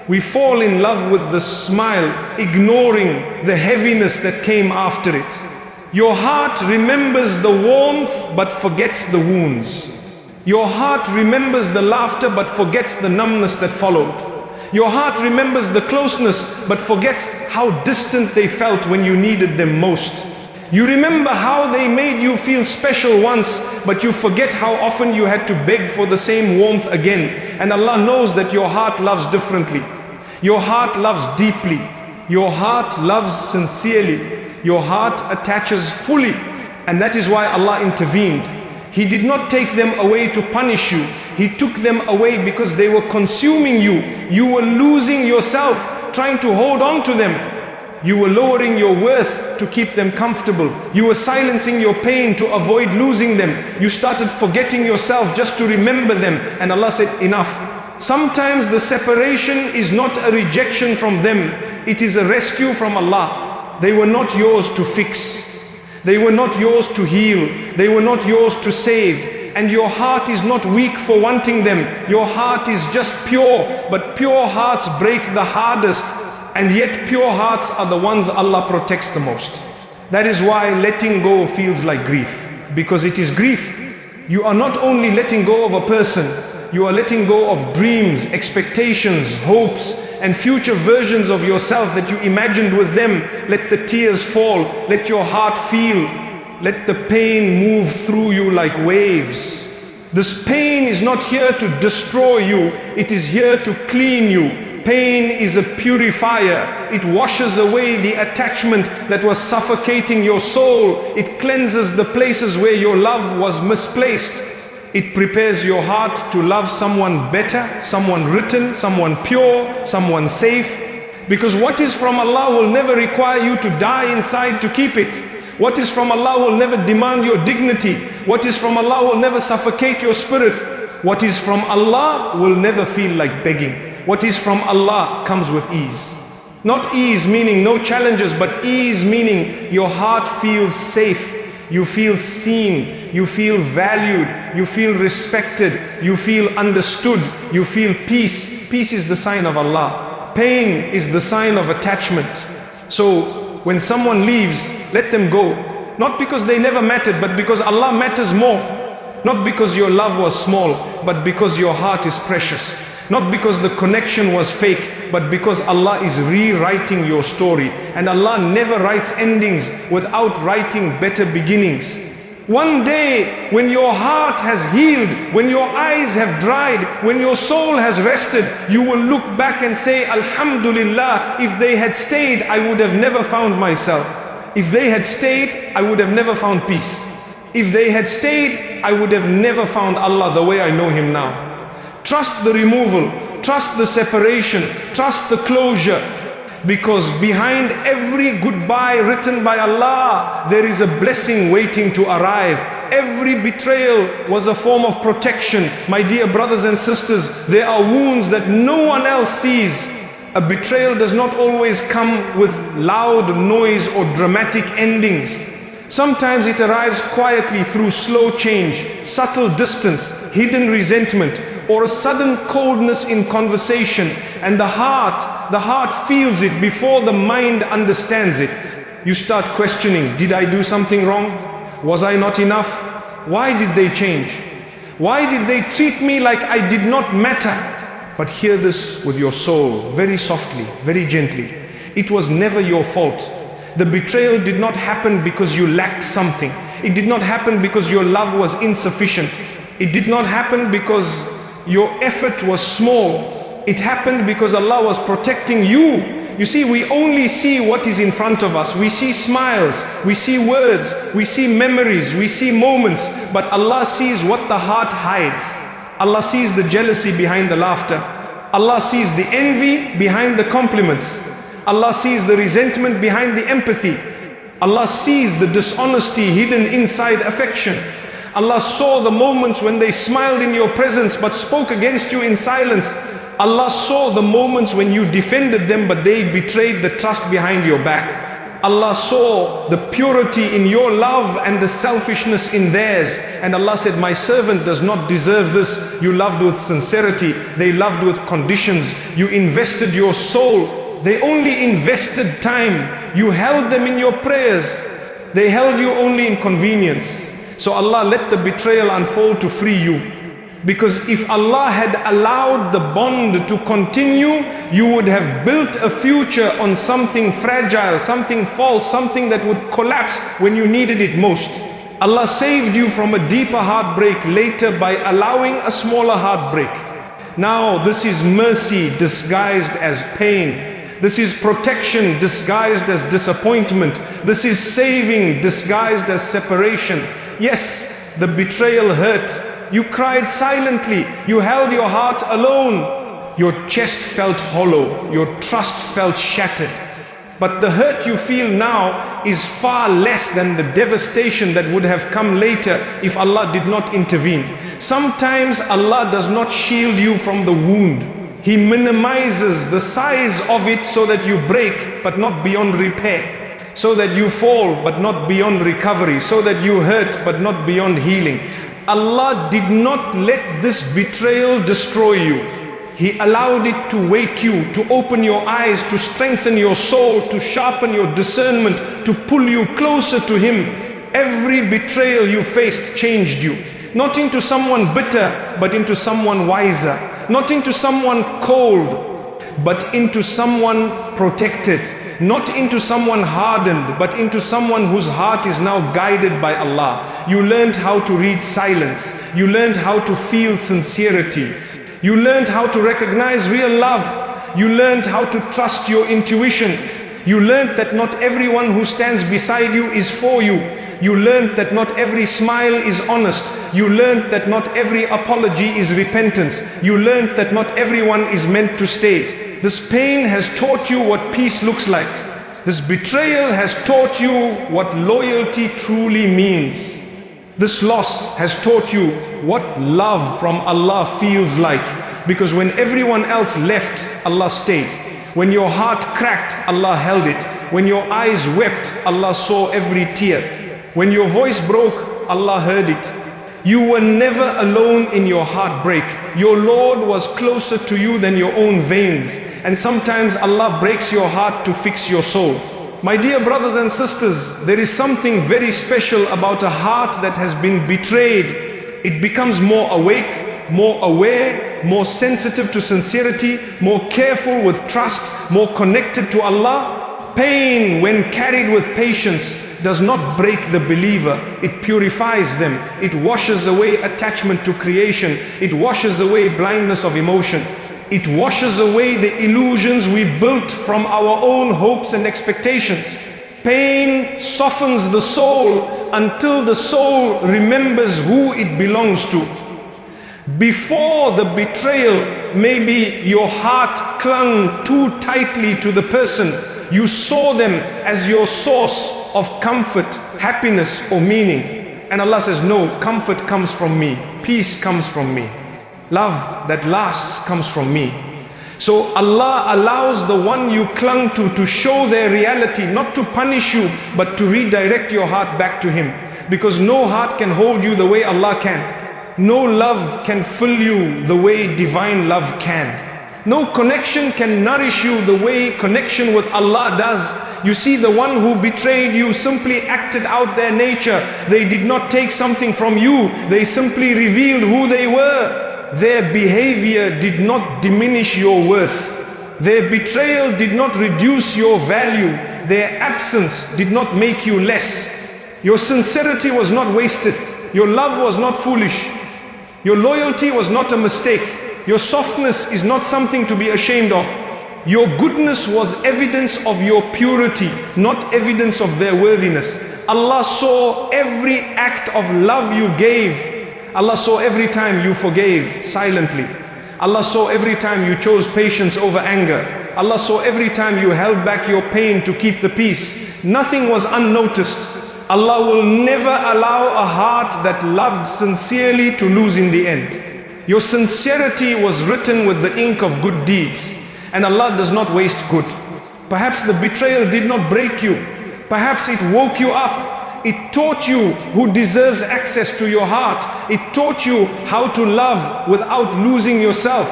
We fall in love with the smile, ignoring the heaviness that came after it. Your heart remembers the warmth but forgets the wounds. Your heart remembers the laughter but forgets the numbness that followed. Your heart remembers the closeness but forgets how distant they felt when you needed them most. You remember how they made you feel special once, but you forget how often you had to beg for the same warmth again. And Allah knows that your heart loves differently. Your heart loves deeply. Your heart loves sincerely. Your heart attaches fully. And that is why Allah intervened. He did not take them away to punish you. He took them away because they were consuming you. You were losing yourself, trying to hold on to them. You were lowering your worth to keep them comfortable. You were silencing your pain to avoid losing them. You started forgetting yourself just to remember them. And Allah said, enough. Sometimes the separation is not a rejection from them. It is a rescue from Allah. They were not yours to fix. They were not yours to heal. They were not yours to save. And your heart is not weak for wanting them. Your heart is just pure. But pure hearts break the hardest. And yet pure hearts are the ones Allah protects the most. That is why letting go feels like grief. Because it is grief. You are not only letting go of a person, you are letting go of dreams, expectations, hopes, and future versions of yourself that you imagined with them. Let the tears fall. Let your heart feel. Let the pain move through you like waves. This pain is not here to destroy you. It is here to clean you. Pain is a purifier. It washes away the attachment that was suffocating your soul. It cleanses the places where your love was misplaced. It prepares your heart to love someone better, someone written, someone pure, someone safe. Because what is from Allah will never require you to die inside to keep it. What is from Allah will never demand your dignity. What is from Allah will never suffocate your spirit. What is from Allah will never feel like begging. What is from Allah comes with ease. Not ease meaning no challenges, but ease meaning your heart feels safe. You feel seen. You feel valued. You feel respected. You feel understood. You feel peace. Peace is the sign of Allah. Pain is the sign of attachment. So when someone leaves, let them go. Not because they never mattered, but because Allah matters more. Not because your love was small, but because your heart is precious. Not because the connection was fake, but because Allah is rewriting your story. And Allah never writes endings without writing better beginnings. One day, when your heart has healed, when your eyes have dried, when your soul has rested, you will look back and say, Alhamdulillah, if they had stayed, I would have never found myself. If they had stayed, I would have never found peace. If they had stayed, I would have never found Allah the way I know Him now. Trust the removal, trust the separation, trust the closure. Because behind every goodbye written by Allah, there is a blessing waiting to arrive. Every betrayal was a form of protection. My dear brothers and sisters, there are wounds that no one else sees. A betrayal does not always come with loud noise or dramatic endings. Sometimes it arrives quietly through slow change, subtle distance, hidden resentment, or a sudden coldness in conversation, and the heart feels it before the mind understands it. You start questioning, did I do something wrong? Was I not enough? Why did they change? Why did they treat me like I did not matter? But hear this with your soul, very softly, very gently. It was never your fault. The betrayal did not happen because you lacked something. It did not happen because your love was insufficient. It did not happen because your effort was small. It happened because Allah was protecting you. You see, we only see what is in front of us. We see smiles, we see words, we see memories, we see moments. But Allah sees what the heart hides. Allah sees the jealousy behind the laughter. Allah sees the envy behind the compliments. Allah sees the resentment behind the empathy. Allah sees the dishonesty hidden inside affection. Allah saw the moments when they smiled in your presence but spoke against you in silence. Allah saw the moments when you defended them but they betrayed the trust behind your back. Allah saw the purity in your love and the selfishness in theirs. And Allah said, my servant does not deserve this. You loved with sincerity. They loved with conditions. You invested your soul. They only invested time. You held them in your prayers. They held you only in convenience. So Allah let the betrayal unfold to free you. Because if Allah had allowed the bond to continue, you would have built a future on something fragile, something false, something that would collapse when you needed it most. Allah saved you from a deeper heartbreak later by allowing a smaller heartbreak. Now this is mercy disguised as pain. This is protection disguised as disappointment. This is saving disguised as separation. Yes, the betrayal hurt. You cried silently. You held your heart alone. Your chest felt hollow. Your trust felt shattered. But the hurt you feel now is far less than the devastation that would have come later if Allah did not intervene. Sometimes Allah does not shield you from the wound. He minimizes the size of it so that you break but not beyond repair. So that you fall but not beyond recovery. So that you hurt but not beyond healing. Allah did not let this betrayal destroy you. He allowed it to wake you, to open your eyes, to strengthen your soul, to sharpen your discernment, to pull you closer to Him. Every betrayal you faced changed you. Not into someone bitter, but into someone wiser. Not into someone cold, but into someone protected. Not into someone hardened, but into someone whose heart is now guided by Allah. You learned how to read silence. You learned how to feel sincerity. You learned how to recognize real love. You learned how to trust your intuition. You learned that not everyone who stands beside you is for you. You learned that not every smile is honest. You learned that not every apology is repentance. You learned that not everyone is meant to stay. This pain has taught you what peace looks like. This betrayal has taught you what loyalty truly means. This loss has taught you what love from Allah feels like. Because when everyone else left, Allah stayed. When your heart cracked, Allah held it. When your eyes wept, Allah saw every tear. When your voice broke, Allah heard it. You were never alone in your heartbreak. Your Lord was closer to you than your own veins. And sometimes Allah breaks your heart to fix your soul. My dear brothers and sisters, there is something very special about a heart that has been betrayed. It becomes more awake, more aware, more sensitive to sincerity, more careful with trust, more connected to Allah. Pain, when carried with patience, does not break the believer. It purifies them. It washes away attachment to creation. It washes away blindness of emotion. It washes away the illusions we built from our own hopes and expectations. Pain softens the soul until the soul remembers who it belongs to. Before the betrayal, maybe your heart clung too tightly to the person. You saw them as your source of comfort, happiness or meaning. And Allah says, no, comfort comes from me. Peace comes from me. Love that lasts comes from me. So Allah allows the one you clung to show their reality, not to punish you, but to redirect your heart back to Him. Because no heart can hold you the way Allah can. No love can fill you the way divine love can. No connection can nourish you the way connection with Allah does. You see, the one who betrayed you simply acted out their nature. They did not take something from you. They simply revealed who they were. Their behavior did not diminish your worth. Their betrayal did not reduce your value. Their absence did not make you less. Your sincerity was not wasted. Your love was not foolish. Your loyalty was not a mistake. Your softness is not something to be ashamed of. Your goodness was evidence of your purity, not evidence of their worthiness. Allah saw every act of love you gave. Allah saw every time you forgave silently. Allah saw every time you chose patience over anger. Allah saw every time you held back your pain to keep the peace. Nothing was unnoticed. Allah will never allow a heart that loved sincerely to lose in the end. Your sincerity was written with the ink of good deeds, and Allah does not waste good. Perhaps the betrayal did not break you. Perhaps it woke you up. It taught you who deserves access to your heart. It taught you how to love without losing yourself.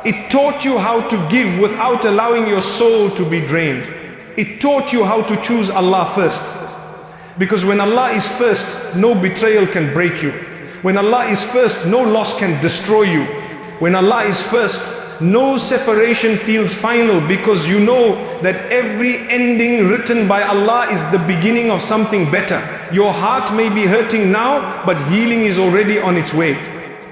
It taught you how to give without allowing your soul to be drained. It taught you how to choose Allah first. Because when Allah is first, no betrayal can break you. When Allah is first, no loss can destroy you. When Allah is first, no separation feels final, because you know that every ending written by Allah is the beginning of something better. Your heart may be hurting now, but healing is already on its way.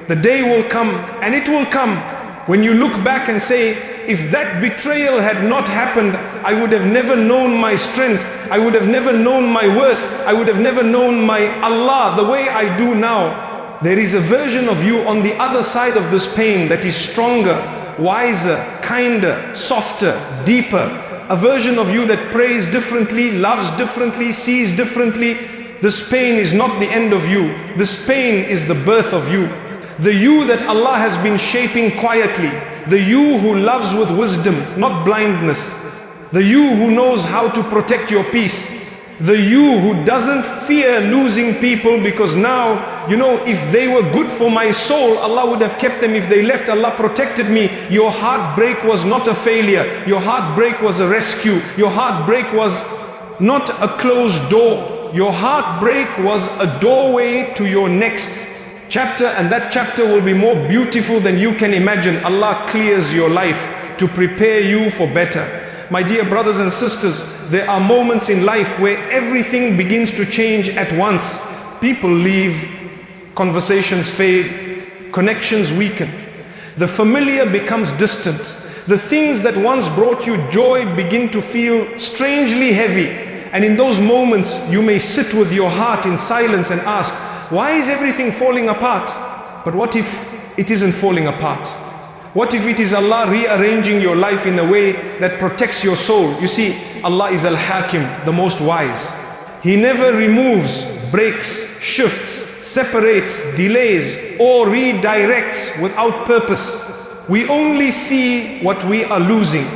The day will come, and it will come, when you look back and say, if that betrayal had not happened, I would have never known my strength. I would have never known my worth. I would have never known my Allah the way I do now. There is a version of you on the other side of this pain that is stronger, wiser, kinder, softer, deeper. A version of you that prays differently, loves differently, sees differently. This pain is not the end of you. This pain is the birth of you. The you that Allah has been shaping quietly. The you who loves with wisdom, not blindness. The you who knows how to protect your peace. The you who doesn't fear losing people, because now, you know, if they were good for my soul, Allah would have kept them. If they left, Allah protected me. Your heartbreak was not a failure. Your heartbreak was a rescue. Your heartbreak was not a closed door. Your heartbreak was a doorway to your next chapter, and that chapter will be more beautiful than you can imagine. Allah clears your life to prepare you for better. My dear brothers and sisters, there are moments in life where everything begins to change at once. People leave, conversations fade, connections weaken. The familiar becomes distant. The things that once brought you joy begin to feel strangely heavy. And in those moments, you may sit with your heart in silence and ask, why is everything falling apart? But what if it isn't falling apart? What if it is Allah rearranging your life in a way that protects your soul? You see, Allah is Al-Hakim, the most wise. He never removes, breaks, shifts, separates, delays, or redirects without purpose. We only see what we are losing.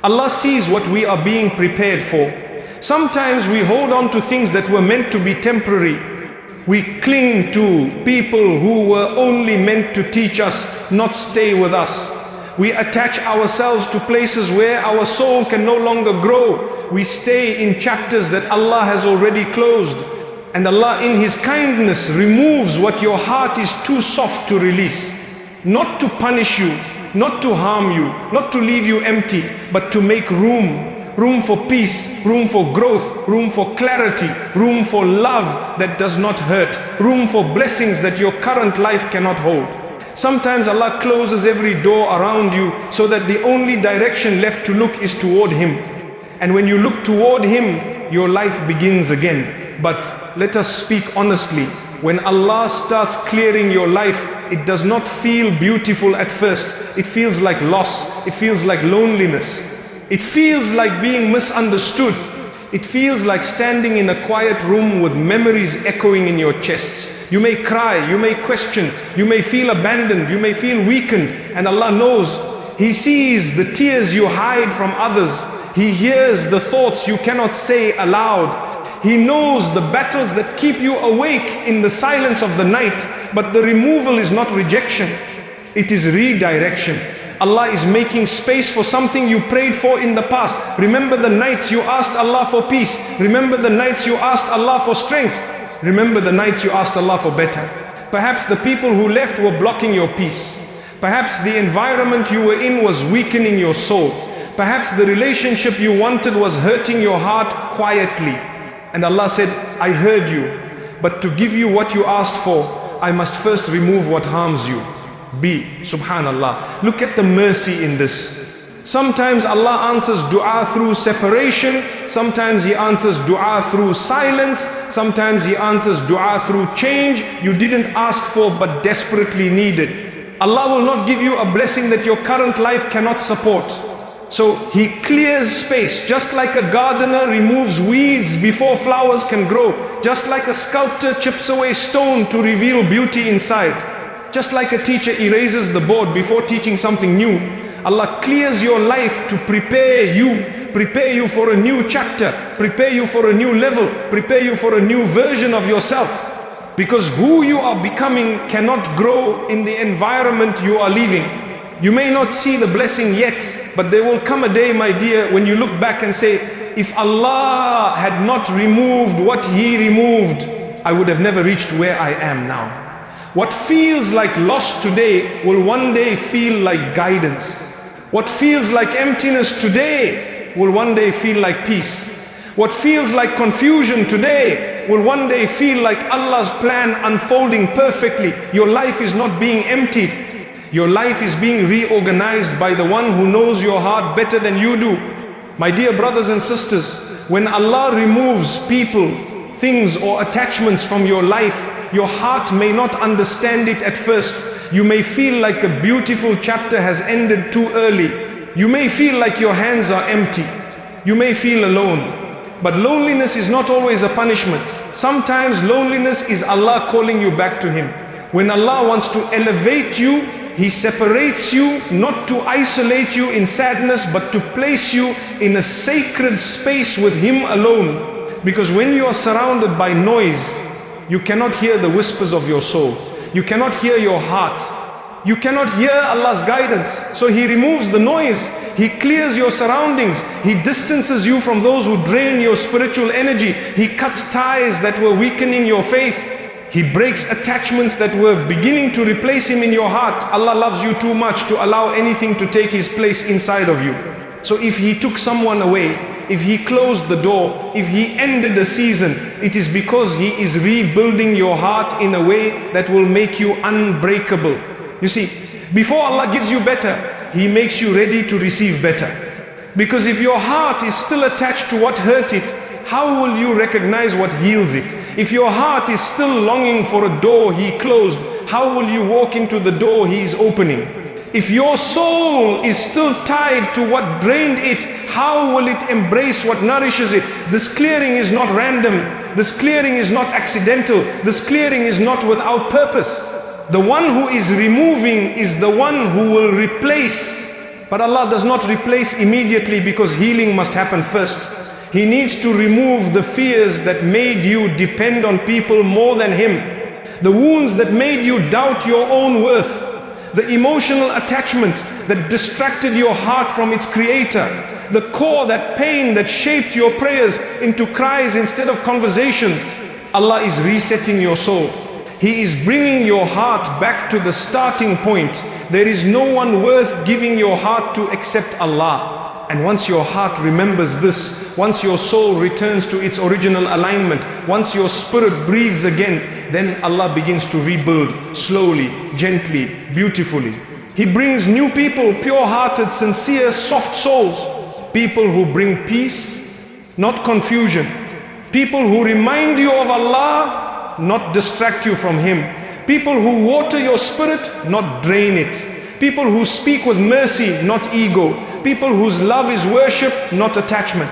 Allah sees what we are being prepared for. Sometimes we hold on to things that were meant to be temporary. We cling to people who were only meant to teach us, not stay with us. We attach ourselves to places where our soul can no longer grow. We stay in chapters that Allah has already closed. And Allah in His kindness removes what your heart is too soft to release. Not to punish you, not to harm you, not to leave you empty, but to make room. Room for peace, room for growth, room for clarity, room for love that does not hurt, room for blessings that your current life cannot hold. Sometimes Allah closes every door around you so that the only direction left to look is toward Him. And when you look toward Him, your life begins again. But let us speak honestly. When Allah starts clearing your life, it does not feel beautiful at first. It feels like loss. It feels like loneliness. It feels like being misunderstood. It feels like standing in a quiet room with memories echoing in your chests. You may cry, you may question, you may feel abandoned, you may feel weakened, and Allah knows. He sees the tears you hide from others. He hears the thoughts you cannot say aloud. He knows the battles that keep you awake in the silence of the night. But the removal is not rejection, it is redirection. Allah is making space for something you prayed for in the past. Remember the nights you asked Allah for peace. Remember the nights you asked Allah for strength. Remember the nights you asked Allah for better. Perhaps the people who left were blocking your peace. Perhaps the environment you were in was weakening your soul. Perhaps the relationship you wanted was hurting your heart quietly. And Allah said, I heard you, but to give you what you asked for, I must first remove what harms you. Subhanallah. Look at the mercy in this. Sometimes Allah answers dua through separation. Sometimes He answers dua through silence. Sometimes He answers dua through change you didn't ask for but desperately needed. Allah will not give you a blessing that your current life cannot support. So He clears space, just like a gardener removes weeds before flowers can grow, just like a sculptor chips away stone to reveal beauty inside, just like a teacher erases the board before teaching something new. Allah clears your life to prepare you for a new chapter, prepare you for a new level, prepare you for a new version of yourself. Because who you are becoming cannot grow in the environment you are leaving. You may not see the blessing yet, but there will come a day, my dear, when you look back and say, if Allah had not removed what He removed, I would have never reached where I am now. What feels like loss today will one day feel like guidance. What feels like emptiness today will one day feel like peace. What feels like confusion today will one day feel like Allah's plan unfolding perfectly. Your life is not being emptied. Your life is being reorganized by the one who knows your heart better than you do. My dear brothers and sisters, when Allah removes people, things or attachments from your life, your heart may not understand it at first. You may feel like a beautiful chapter has ended too early. You may feel like your hands are empty. You may feel alone. But loneliness is not always a punishment. Sometimes loneliness is Allah calling you back to Him. When Allah wants to elevate you, He separates you, not to isolate you in sadness, but to place you in a sacred space with Him alone. Because when you are surrounded by noise, you cannot hear the whispers of your soul. You cannot hear your heart. You cannot hear Allah's guidance. So He removes the noise. He clears your surroundings. He distances you from those who drain your spiritual energy. He cuts ties that were weakening your faith. He breaks attachments that were beginning to replace Him in your heart. Allah loves you too much to allow anything to take His place inside of you. So if He took someone away, if He closed the door, if He ended a season, it is because He is rebuilding your heart in a way that will make you unbreakable. You see, before Allah gives you better, He makes you ready to receive better. Because if your heart is still attached to what hurt it, how will you recognize what heals it? If your heart is still longing for a door He closed, how will you walk into the door He is opening? If your soul is still tied to what drained it, how will it embrace what nourishes it? This clearing is not random. This clearing is not accidental. This clearing is not without purpose. The one who is removing is the one who will replace. But Allah does not replace immediately, because healing must happen first. He needs to remove the fears that made you depend on people more than Him. The wounds that made you doubt your own worth. The emotional attachment that distracted your heart from its creator. The core, that pain that shaped your prayers into cries instead of conversations. Allah is resetting your soul. He is bringing your heart back to the starting point. There is no one worth giving your heart to except Allah. And once your heart remembers this, once your soul returns to its original alignment, once your spirit breathes again, then Allah begins to rebuild slowly, gently, beautifully. He brings new people, pure-hearted, sincere, soft souls. People who bring peace, not confusion. People who remind you of Allah, not distract you from Him. People who water your spirit, not drain it. People who speak with mercy, not ego. People whose love is worship, not attachment.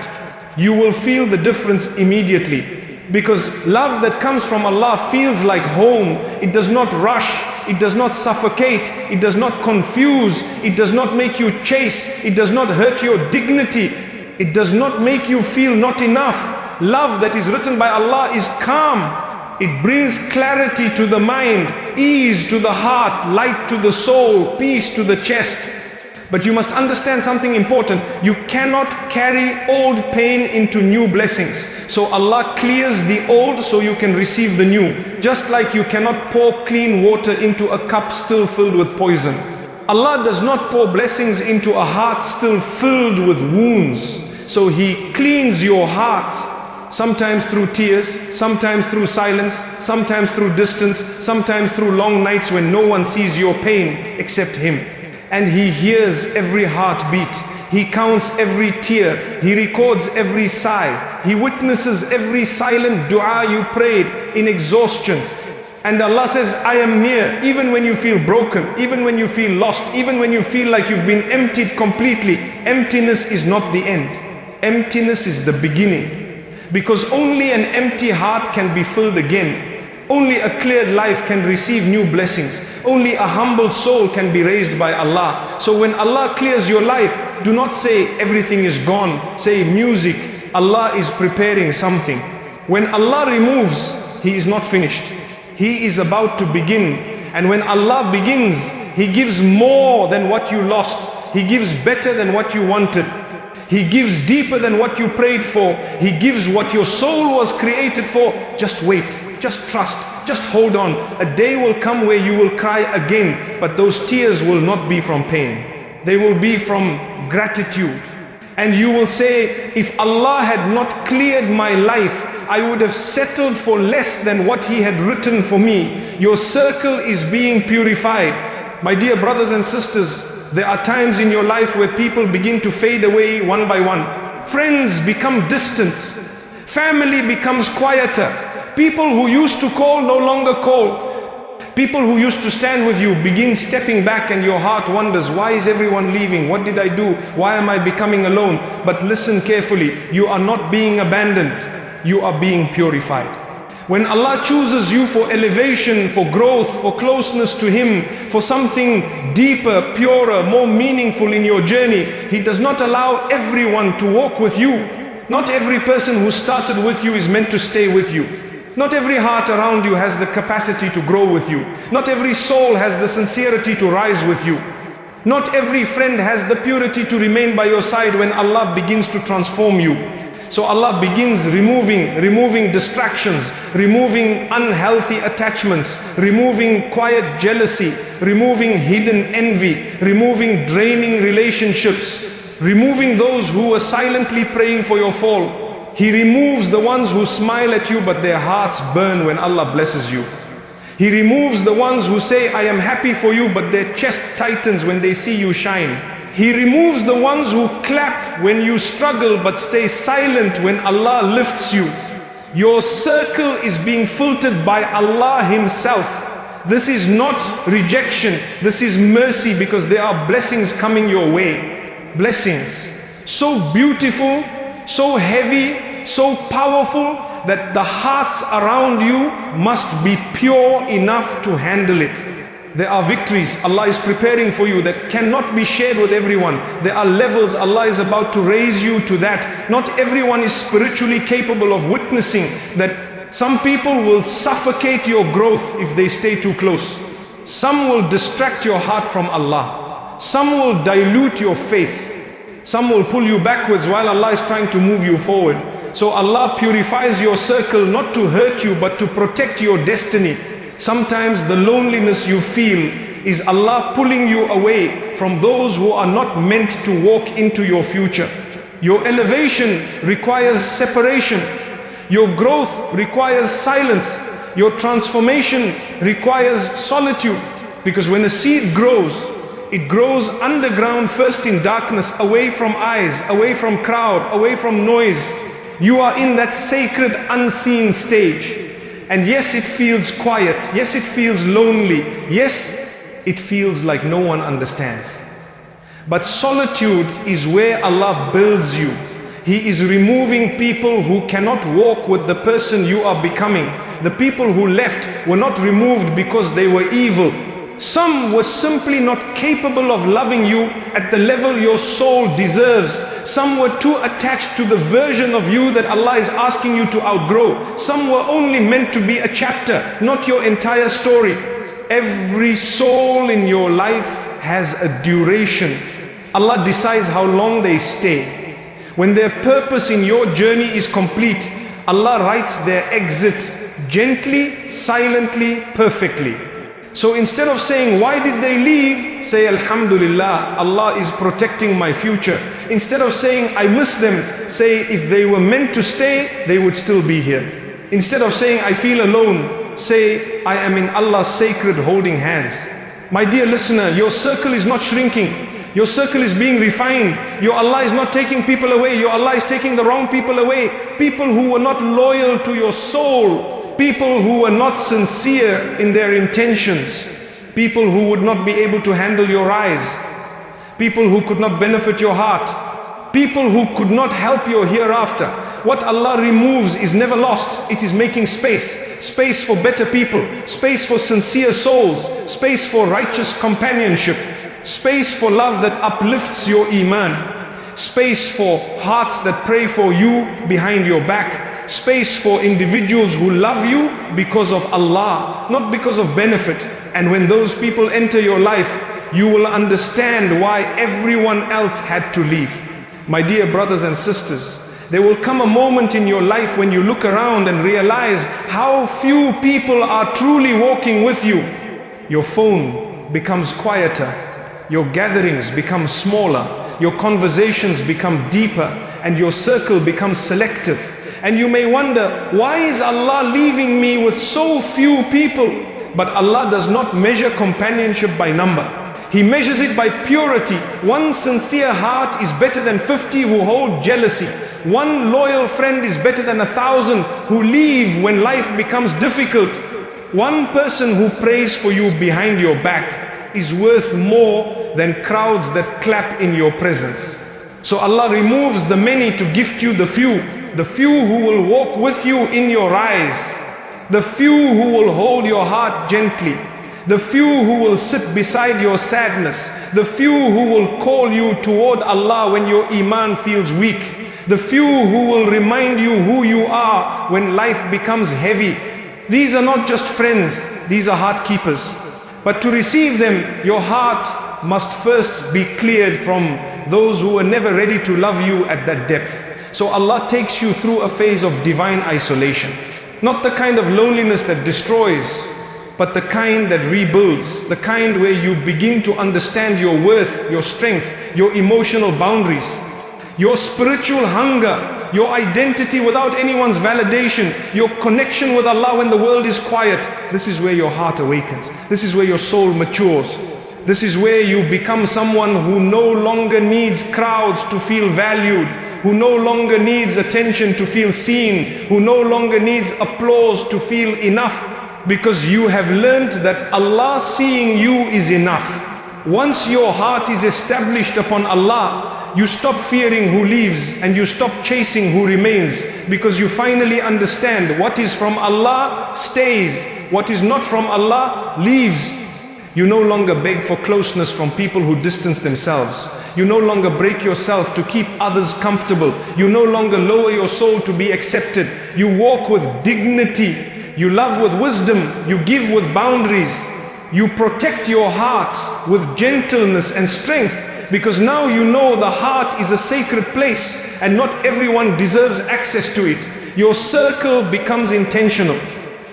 You will feel the difference immediately. Because love that comes from Allah feels like home. It does not rush. It does not suffocate. It does not confuse. It does not make you chase. It does not hurt your dignity. It does not make you feel not enough. Love that is written by Allah is calm. It brings clarity to the mind, ease to the heart, light to the soul, peace to the chest. But you must understand something important. You cannot carry old pain into new blessings. So Allah clears the old so you can receive the new. Just like you cannot pour clean water into a cup still filled with poison. Allah does not pour blessings into a heart still filled with wounds. So He cleans your heart. Sometimes through tears, sometimes through silence, sometimes through distance, sometimes through long nights when no one sees your pain except Him. And He hears every heartbeat. He counts every tear. He records every sigh. He witnesses every silent dua you prayed in exhaustion. And Allah says, I am near, even when you feel broken, even when you feel lost, even when you feel like you've been emptied completely. Emptiness is not the end. Emptiness is the beginning. Because only an empty heart can be filled again. Only a cleared life can receive new blessings. Only a humble soul can be raised by Allah. So when Allah clears your life, do not say everything is gone. Say music, Allah is preparing something. When Allah removes, He is not finished. He is about to begin. And when Allah begins, He gives more than what you lost. He gives better than what you wanted. He gives deeper than what you prayed for. He gives what your soul was created for. Just wait, just trust, just hold on. A day will come where you will cry again, but those tears will not be from pain. They will be from gratitude. And you will say, if Allah had not cleared my life, I would have settled for less than what He had written for me. Your circle is being purified. My dear brothers and sisters, there are times in your life where people begin to fade away one by one. Friends become distant. Family becomes quieter. People who used to call no longer call. People who used to stand with you begin stepping back, and your heart wonders, why is everyone leaving? What did I do? Why am I becoming alone? But listen carefully. You are not being abandoned. You are being purified. When Allah chooses you for elevation, for growth, for closeness to Him, for something deeper, purer, more meaningful in your journey, He does not allow everyone to walk with you. Not every person who started with you is meant to stay with you. Not every heart around you has the capacity to grow with you. Not every soul has the sincerity to rise with you. Not every friend has the purity to remain by your side when Allah begins to transform you. So Allah begins removing distractions, removing unhealthy attachments, removing quiet jealousy, removing hidden envy, removing draining relationships, removing those who are silently praying for your fall. He removes the ones who smile at you but their hearts burn when Allah blesses you. He removes the ones who say, I am happy for you, but their chest tightens when they see you shine. He removes the ones who clap when you struggle but stay silent when Allah lifts you. Your circle is being filtered by Allah Himself. This is not rejection, this is mercy, because there are blessings coming your way. Blessings so beautiful, so heavy, so powerful that the hearts around you must be pure enough to handle it. There are victories Allah is preparing for you that cannot be shared with everyone. There are levels Allah is about to raise you to that. Not everyone is spiritually capable of witnessing that. Some people will suffocate your growth if they stay too close. Some will distract your heart from Allah. Some will dilute your faith. Some will pull you backwards while Allah is trying to move you forward. So Allah purifies your circle not to hurt you but to protect your destiny. Sometimes the loneliness you feel is Allah pulling you away from those who are not meant to walk into your future. Your elevation requires separation. Your growth requires silence. Your transformation requires solitude. Because when a seed grows, it grows underground, first in darkness, away from eyes, away from crowd, away from noise. You are in that sacred unseen stage. And yes, it feels quiet. Yes, it feels lonely. Yes, it feels like no one understands. But solitude is where Allah builds you. He is removing people who cannot walk with the person you are becoming. The people who left were not removed because they were evil. Some were simply not capable of loving you at the level your soul deserves. Some were too attached to the version of you that Allah is asking you to outgrow. Some were only meant to be a chapter, not your entire story. Every soul in your life has a duration. Allah decides how long they stay. When their purpose in your journey is complete, Allah writes their exit gently, silently, perfectly. So instead of saying, why did they leave? Say, Alhamdulillah, Allah is protecting my future. Instead of saying, I miss them, say, if they were meant to stay, they would still be here. Instead of saying, I feel alone, say, I am in Allah's sacred holding hands. My dear listener, your circle is not shrinking. Your circle is being refined. Your Allah is not taking people away. Your Allah is taking the wrong people away. People who were not loyal to your soul. People who were not sincere in their intentions. People who would not be able to handle your eyes. People who could not benefit your heart. People who could not help your hereafter. What Allah removes is never lost. It is making space. Space for better people. Space for sincere souls. Space for righteous companionship. Space for love that uplifts your iman. Space for hearts that pray for you behind your back. Space for individuals who love you because of Allah, not because of benefit. And when those people enter your life, you will understand why everyone else had to leave. My dear brothers and sisters, there will come a moment in your life when you look around and realize how few people are truly walking with you. Your phone becomes quieter. Your gatherings become smaller. Your conversations become deeper. And your circle becomes selective. And you may wonder, why is Allah leaving me with so few people? But Allah does not measure companionship by number. He measures it by purity. One sincere heart is better than 50 who hold jealousy. One loyal friend is better than 1,000 who leave when life becomes difficult. One person who prays for you behind your back is worth more than crowds that clap in your presence. So Allah removes the many to gift you the few. The few who will walk with you in your eyes. The few who will hold your heart gently. The few who will sit beside your sadness. The few who will call you toward Allah when your iman feels weak. The few who will remind you who you are when life becomes heavy. These are not just friends, these are heart keepers. But to receive them, your heart must first be cleared from those who were never ready to love you at that depth. So Allah takes you through a phase of divine isolation. Not the kind of loneliness that destroys, but the kind that rebuilds. The kind where you begin to understand your worth, your strength, your emotional boundaries, your spiritual hunger, your identity without anyone's validation, your connection with Allah when the world is quiet. This is where your heart awakens. This is where your soul matures. This is where you become someone who no longer needs crowds to feel valued, who no longer needs attention to feel seen, who no longer needs applause to feel enough, because you have learned that Allah seeing you is enough. Once your heart is established upon Allah, you stop fearing who leaves and you stop chasing who remains, because you finally understand what is from Allah stays, what is not from Allah leaves. You no longer beg for closeness from people who distance themselves. You no longer break yourself to keep others comfortable. You no longer lower your soul to be accepted. You walk with dignity. You love with wisdom. You give with boundaries. You protect your heart with gentleness and strength, because now you know the heart is a sacred place and not everyone deserves access to it. Your circle becomes intentional.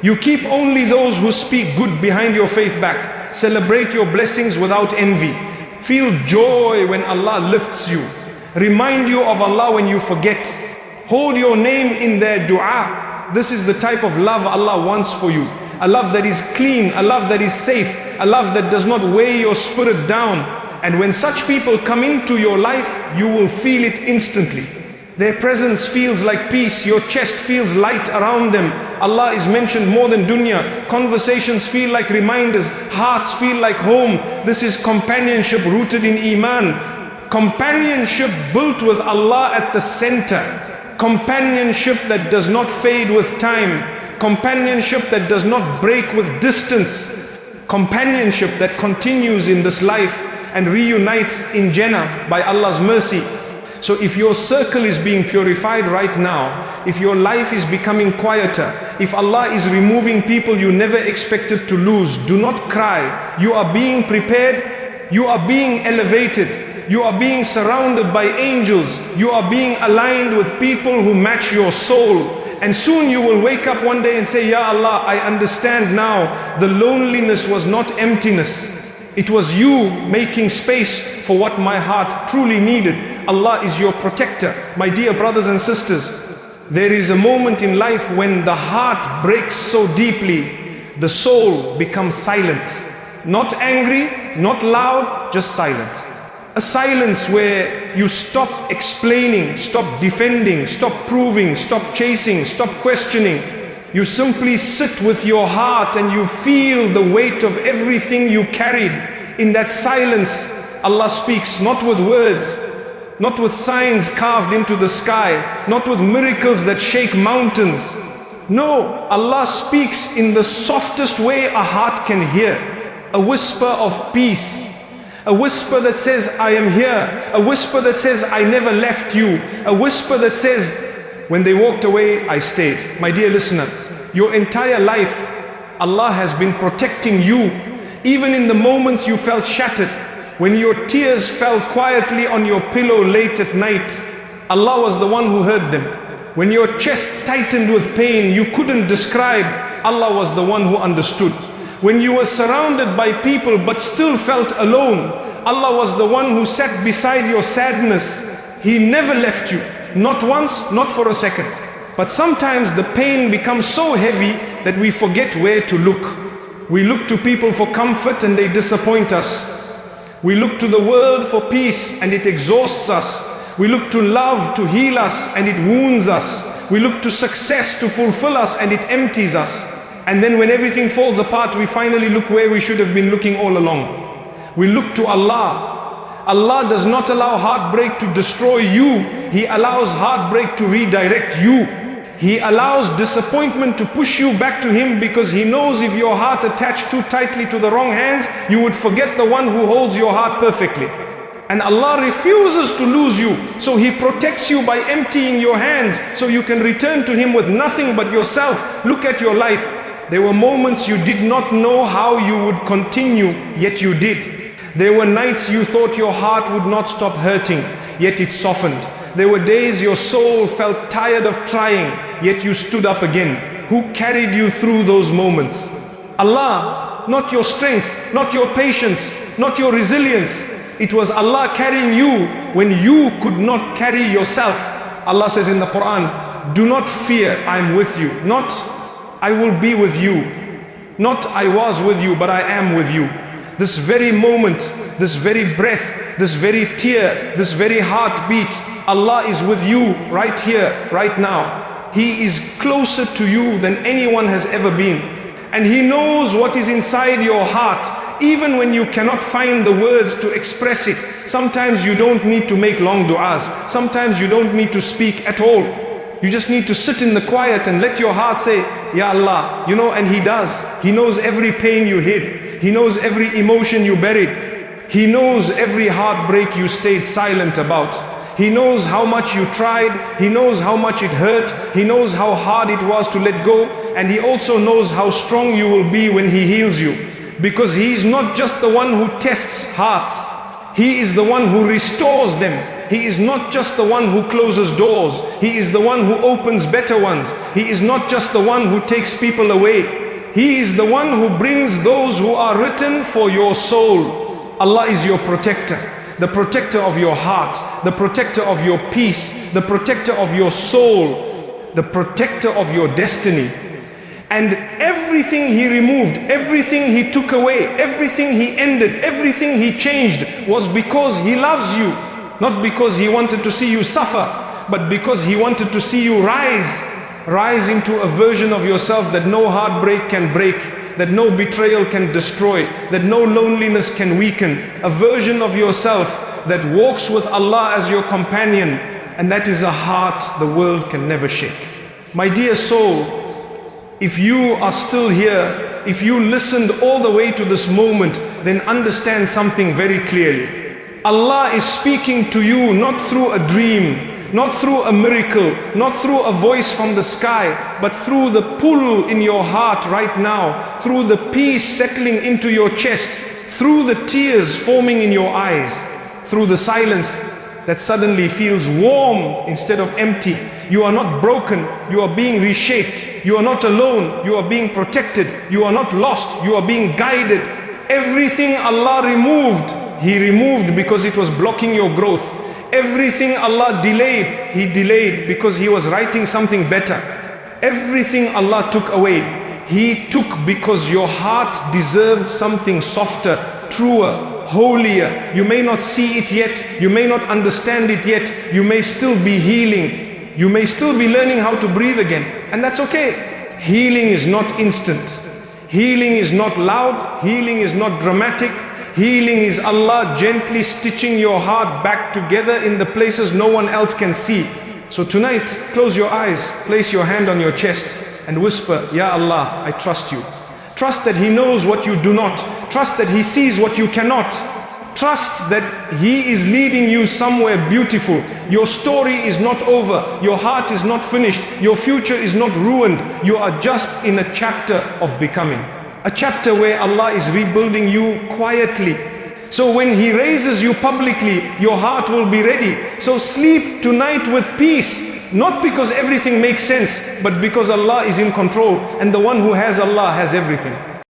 You keep only those who speak good behind your faith back. Celebrate your blessings without envy. Feel joy when Allah lifts you. Remind you of Allah when you forget. Hold your name in their dua. This is the type of love Allah wants for you. A love that is clean, a love that is safe, a love that does not weigh your spirit down. And when such people come into your life, you will feel it instantly. Their presence feels like peace. Your chest feels light around them. Allah is mentioned more than dunya. Conversations feel like reminders. Hearts feel like home. This is companionship rooted in Iman. Companionship built with Allah at the center. Companionship that does not fade with time. Companionship that does not break with distance. Companionship that continues in this life and reunites in Jannah by Allah's mercy. So if your circle is being purified right now, if your life is becoming quieter, if Allah is removing people you never expected to lose, do not cry. You are being prepared, you are being elevated, you are being surrounded by angels, you are being aligned with people who match your soul. And soon you will wake up one day and say, Ya Allah, I understand now, the loneliness was not emptiness. It was you making space for what my heart truly needed. Allah is your protector. My dear brothers and sisters, there is a moment in life when the heart breaks so deeply, the soul becomes silent. Not angry, not loud, just silent. A silence where you stop explaining, stop defending, stop proving, stop chasing, stop questioning. You simply sit with your heart and you feel the weight of everything you carried. In that silence, Allah speaks, not with words, not with signs carved into the sky, not with miracles that shake mountains. No, Allah speaks in the softest way a heart can hear. A whisper of peace. A whisper that says, I am here. A whisper that says, I never left you. A whisper that says, when they walked away, I stayed. My dear listener, your entire life, Allah has been protecting you. Even in the moments you felt shattered, when your tears fell quietly on your pillow late at night, Allah was the one who heard them. When your chest tightened with pain you couldn't describe, Allah was the one who understood. When you were surrounded by people but still felt alone, Allah was the one who sat beside your sadness. He never left you, not once, not for a second. But sometimes the pain becomes so heavy that we forget where to look. We look to people for comfort and they disappoint us. We look to the world for peace and it exhausts us. We look to love to heal us and it wounds us. We look to success to fulfill us and it empties us. And then when everything falls apart, we finally look where we should have been looking all along. We look to Allah. Allah does not allow heartbreak to destroy you. He allows heartbreak to redirect you. He allows disappointment to push you back to Him, because He knows if your heart attached too tightly to the wrong hands, you would forget the one who holds your heart perfectly. And Allah refuses to lose you, so He protects you by emptying your hands so you can return to Him with nothing but yourself. Look at your life. There were moments you did not know how you would continue, yet you did. There were nights you thought your heart would not stop hurting, yet it softened. There were days your soul felt tired of trying, yet you stood up again. Who carried you through those moments? Allah, not your strength, not your patience, not your resilience. It was Allah carrying you when you could not carry yourself. Allah says in the Quran, do not fear, I am with you. Not, I will be with you. Not, I was with you, but I am with you. This very moment, this very breath, this very tear, this very heartbeat, Allah is with you right here, right now. He is closer to you than anyone has ever been. And He knows what is inside your heart, even when you cannot find the words to express it. Sometimes you don't need to make long du'as. Sometimes you don't need to speak at all. You just need to sit in the quiet and let your heart say, Ya Allah, you know, and He does. He knows every pain you hid. He knows every emotion you buried. He knows every heartbreak you stayed silent about. He knows how much you tried. He knows how much it hurt. He knows how hard it was to let go. And He also knows how strong you will be when He heals you. Because He is not just the one who tests hearts. He is the one who restores them. He is not just the one who closes doors. He is the one who opens better ones. He is not just the one who takes people away. He is the one who brings those who are written for your soul. Allah is your protector, the protector of your heart, the protector of your peace, the protector of your soul, the protector of your destiny. And everything He removed, everything He took away, everything He ended, everything He changed was because He loves you, not because He wanted to see you suffer. but because He wanted to see you rise into a version of yourself that no heartbreak can break, that no betrayal can destroy, that no loneliness can weaken, a version of yourself that walks with Allah as your companion, and that is a heart the world can never shake. My dear soul, if you are still here, if you listened all the way to this moment, then understand something very clearly. Allah is speaking to you not through a dream, not through a miracle, not through a voice from the sky, but through the pull in your heart right now, through the peace settling into your chest, through the tears forming in your eyes, through the silence that suddenly feels warm instead of empty. You are not broken, you are being reshaped. You are not alone, you are being protected. You are not lost, you are being guided. Everything Allah removed, He removed because it was blocking your growth. Everything Allah delayed, He delayed because He was writing something better. Everything Allah took away, He took because your heart deserved something softer, truer, holier. You may not see it yet, you may not understand it yet, you may still be healing, you may still be learning how to breathe again, and that's okay. Healing is not instant. Healing is not loud, healing is not dramatic. Healing is Allah gently stitching your heart back together in the places no one else can see. So tonight, close your eyes, place your hand on your chest and whisper, Ya Allah, I trust you. Trust that He knows what you do not. Trust that He sees what you cannot. Trust that He is leading you somewhere beautiful. Your story is not over. Your heart is not finished. Your future is not ruined. You are just in a chapter of becoming. A chapter where Allah is rebuilding you quietly. So when He raises you publicly, your heart will be ready. So sleep tonight with peace. Not because everything makes sense, but because Allah is in control. And the one who has Allah has everything.